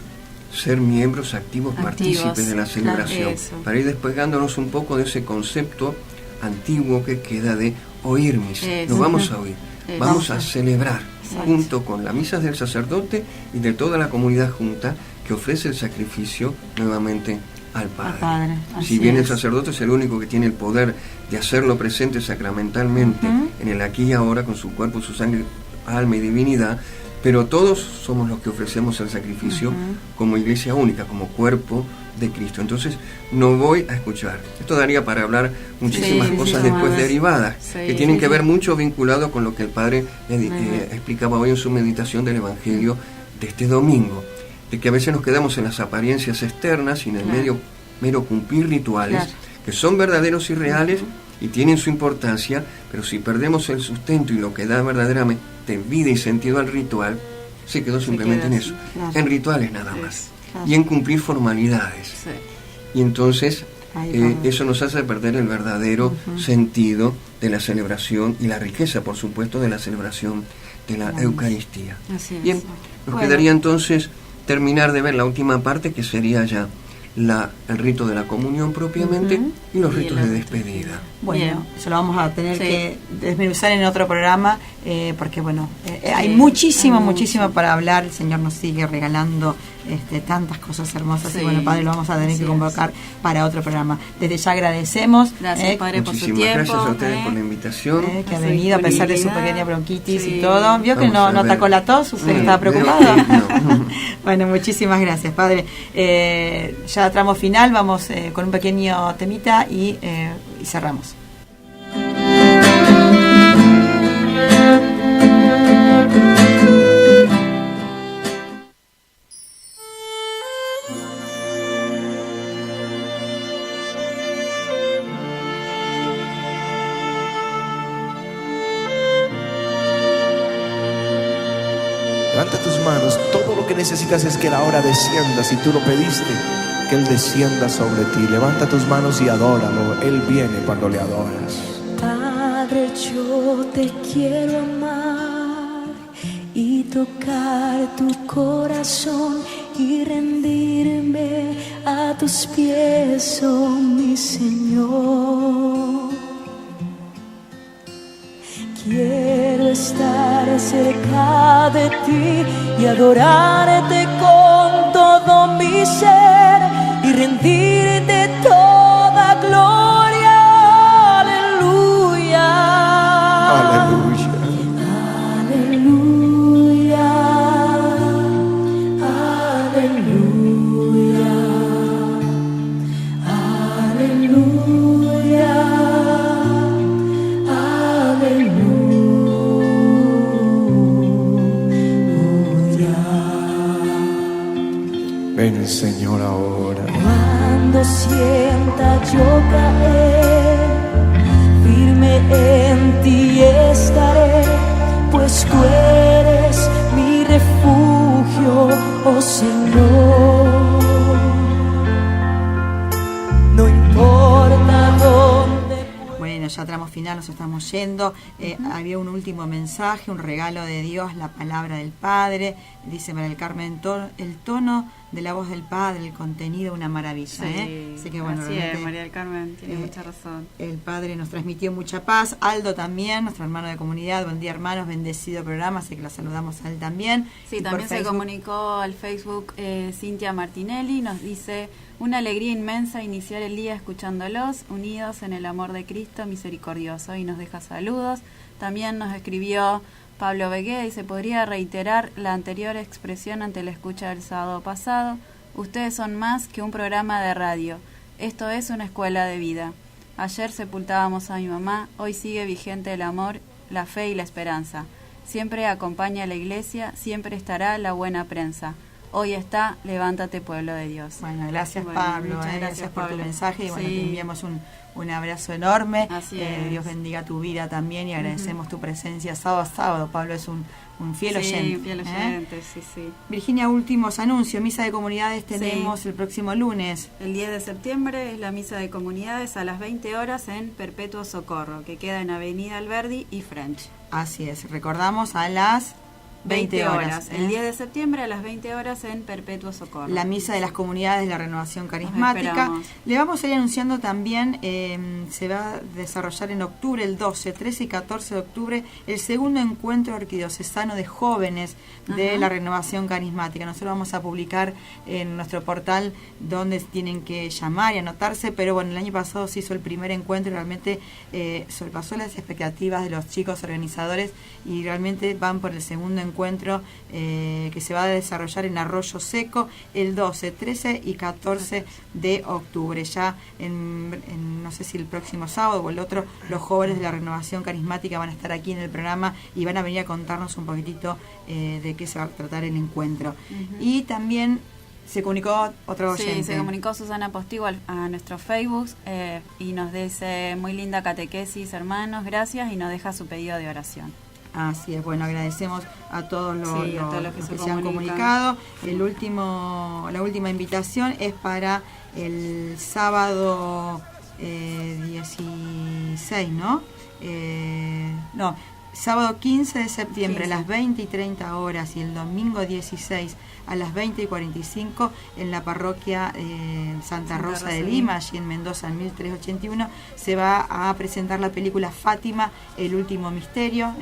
ser miembros activos, partícipes de la celebración, para ir despegándonos un poco de ese concepto antiguo que queda de oír misa. No vamos a oír, vamos a celebrar junto con la misa del sacerdote y de toda la comunidad junta que ofrece el sacrificio nuevamente al Padre. Si bien el sacerdote es el único que tiene el poder de hacerlo presente sacramentalmente en el aquí y ahora, con su cuerpo, su sangre, alma y divinidad, pero todos somos los que ofrecemos el sacrificio como iglesia única, como cuerpo de Cristo. Entonces no voy a escuchar. Esto daría para hablar muchísimas cosas después derivadas, que tienen que ver mucho vinculado con lo que el Padre explicaba hoy en su meditación del Evangelio de este domingo, de que a veces nos quedamos en las apariencias externas y en el mero cumplir rituales, que son verdaderos y reales y tienen su importancia, pero si perdemos el sustento y lo que da verdaderamente vida y sentido al ritual, se quedó simplemente en eso, en rituales nada más, y en cumplir formalidades. Y entonces eso nos hace perder el verdadero sentido de la celebración y la riqueza, por supuesto, de la celebración de la Eucaristía. Bien, nos quedaría entonces terminar de ver la última parte, que sería ya el rito de la comunión propiamente y los ritos de despedida. Bueno, eso lo vamos a tener que desmenuzar en otro programa, porque bueno, hay muchísimo para hablar. El Señor nos sigue regalando tantas cosas hermosas, y bueno, Padre, lo vamos a tener que convocar para otro programa. Desde ya agradecemos. Gracias, Padre, por su tiempo. Muchísimas gracias a ustedes por la invitación. Que ha venido a pesar de su pequeña bronquitis y todo. Vio que no atacó la tos, usted estaba preocupado. Bueno, muchísimas gracias, Padre. Ya tramo final, vamos con un pequeño temita y cerramos. Levanta tus manos. Todo lo que necesitas es que la hora descienda. Si tú lo pediste, que Él descienda sobre ti. Levanta tus manos y adóralo. Él viene cuando le adoras. Padre, yo te quiero amar y tocar tu corazón y rendirme a tus pies, oh mi Señor. Quiero estar cerca de ti y adorarte con todo mi ser y rendirte toda gloria. Aleluya. Aleluya. Aleluya. Aleluya. Aleluya. Ven, Señor, ahora. Cuando sienta yo caer, firme en ti estaré, pues tú eres mi refugio, oh Señor. No importa dónde. Bueno, ya tramo final, nos estamos yendo. Había un último mensaje, un regalo de Dios, la palabra del Padre. Dice María del Carmen, el tono de La Voz del Padre, el contenido, una maravilla. Así que bueno, así es, María del Carmen tiene mucha razón. El Padre nos transmitió mucha paz. Aldo también, nuestro hermano de comunidad. Buen día, hermanos, bendecido programa, así que lo saludamos a él también. Sí, y también se comunicó al Facebook Cintia Martinelli, nos dice: una alegría inmensa iniciar el día escuchándolos, unidos en el amor de Cristo misericordioso, y nos deja saludos. También nos escribió Pablo Begué, dice: podría reiterar la anterior expresión ante la escucha del sábado pasado. Ustedes son más que un programa de radio. Esto es una escuela de vida. Ayer sepultábamos a mi mamá, hoy sigue vigente el amor, la fe y la esperanza. Siempre acompaña a la iglesia, siempre estará la buena prensa. Hoy está Levántate, pueblo de Dios. Bueno, gracias Pablo, gracias por tu mensaje, y bueno, te enviamos un abrazo enorme. Dios bendiga tu vida también, y agradecemos tu presencia sábado a sábado. Pablo es un fiel oyente. Sí, fiel oyente, sí. Virginia, últimos anuncios. Misa de comunidades tenemos el próximo lunes. El 10 de septiembre es la misa de comunidades a las 20 horas en Perpetuo Socorro, que queda en Avenida Alberdi y French. Así es, recordamos, a las 20 horas. El 10 de septiembre a las 20 horas en Perpetuo Socorro. La misa de las comunidades de la Renovación Carismática. Le vamos a ir anunciando también, se va a desarrollar en octubre, el 12, 13 y 14 de octubre, el segundo encuentro arquidiocesano de jóvenes de la Renovación Carismática. Nosotros vamos a publicar en nuestro portal donde tienen que llamar y anotarse, pero bueno, el año pasado se hizo el primer encuentro y realmente sobrepasó las expectativas de los chicos organizadores, y realmente van por el segundo encuentro que se va a desarrollar en Arroyo Seco el 12, 13 y 14 de octubre. Ya en no sé si el próximo sábado o el otro, los jóvenes de la Renovación Carismática van a estar aquí en el programa y van a venir a contarnos un poquitito de qué se va a tratar el encuentro. Y también se comunicó otro oyente. Sí, se comunicó Susana Postigo a nuestro Facebook y nos dice: muy linda catequesis, hermanos, gracias, y nos deja su pedido de oración. Así es, bueno, agradecemos a todos los que se han comunicado. La última invitación es para el sábado 16, ¿no? Sábado 15 de septiembre 15. A las 20 y 30 horas, y el domingo 16 a las 20 y 45 en la parroquia Santa Rosa de Lima, allí en Mendoza, en 1381, se va a presentar la película Fátima, el último misterio.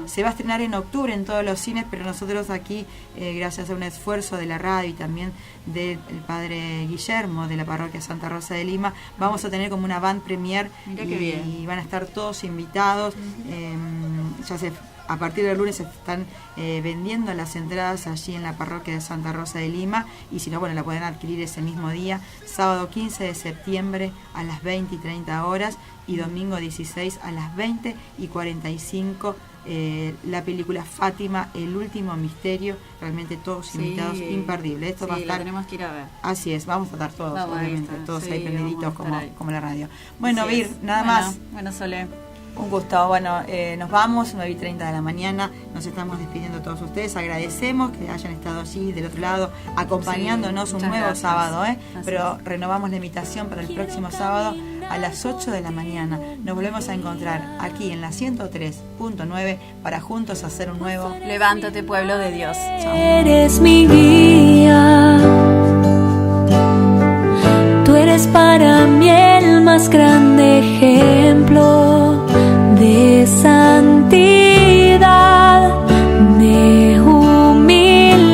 Se va a estrenar en octubre en todos los cines, pero nosotros aquí, gracias a un esfuerzo de la radio y también del padre Guillermo de la parroquia Santa Rosa de Lima, vamos a tener como una band premier y van a estar todos invitados. A partir del lunes se están vendiendo las entradas allí en la parroquia de Santa Rosa de Lima, y si no, bueno, la pueden adquirir ese mismo día, sábado 15 de septiembre a las 20 y 30 horas y domingo 16 a las 20 y 45 la película Fátima, el último misterio. Realmente todos invitados, imperdible. Esto va a estar, la tenemos que ir a ver. Así es, vamos a estar todos, obviamente, todos ahí prendiditos como la radio. Bueno, Vir, nada más. Bueno, Sole. Un gusto. Bueno, nos vamos, 9:30 de la mañana. Nos estamos despidiendo a todos ustedes. Agradecemos que hayan estado allí del otro lado acompañándonos un nuevo sábado, pero renovamos la invitación para el próximo sábado a las 8 de la mañana. Nos volvemos a encontrar aquí en la 103.9 para juntos hacer un nuevo Levántate, pueblo de Dios. Chao. Eres mi guía, tú eres para mí el más grande ejemplo de santidad, de humildad.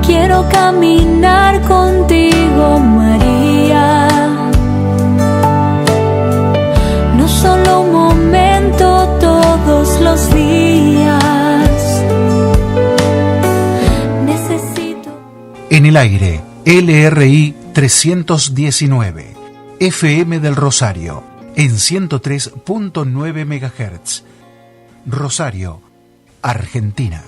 Quiero caminar contigo, María, no solo un momento, todos los días. Necesito. En el aire, LRI 319, FM del Rosario, en 103.9 MHz. Rosario, Argentina.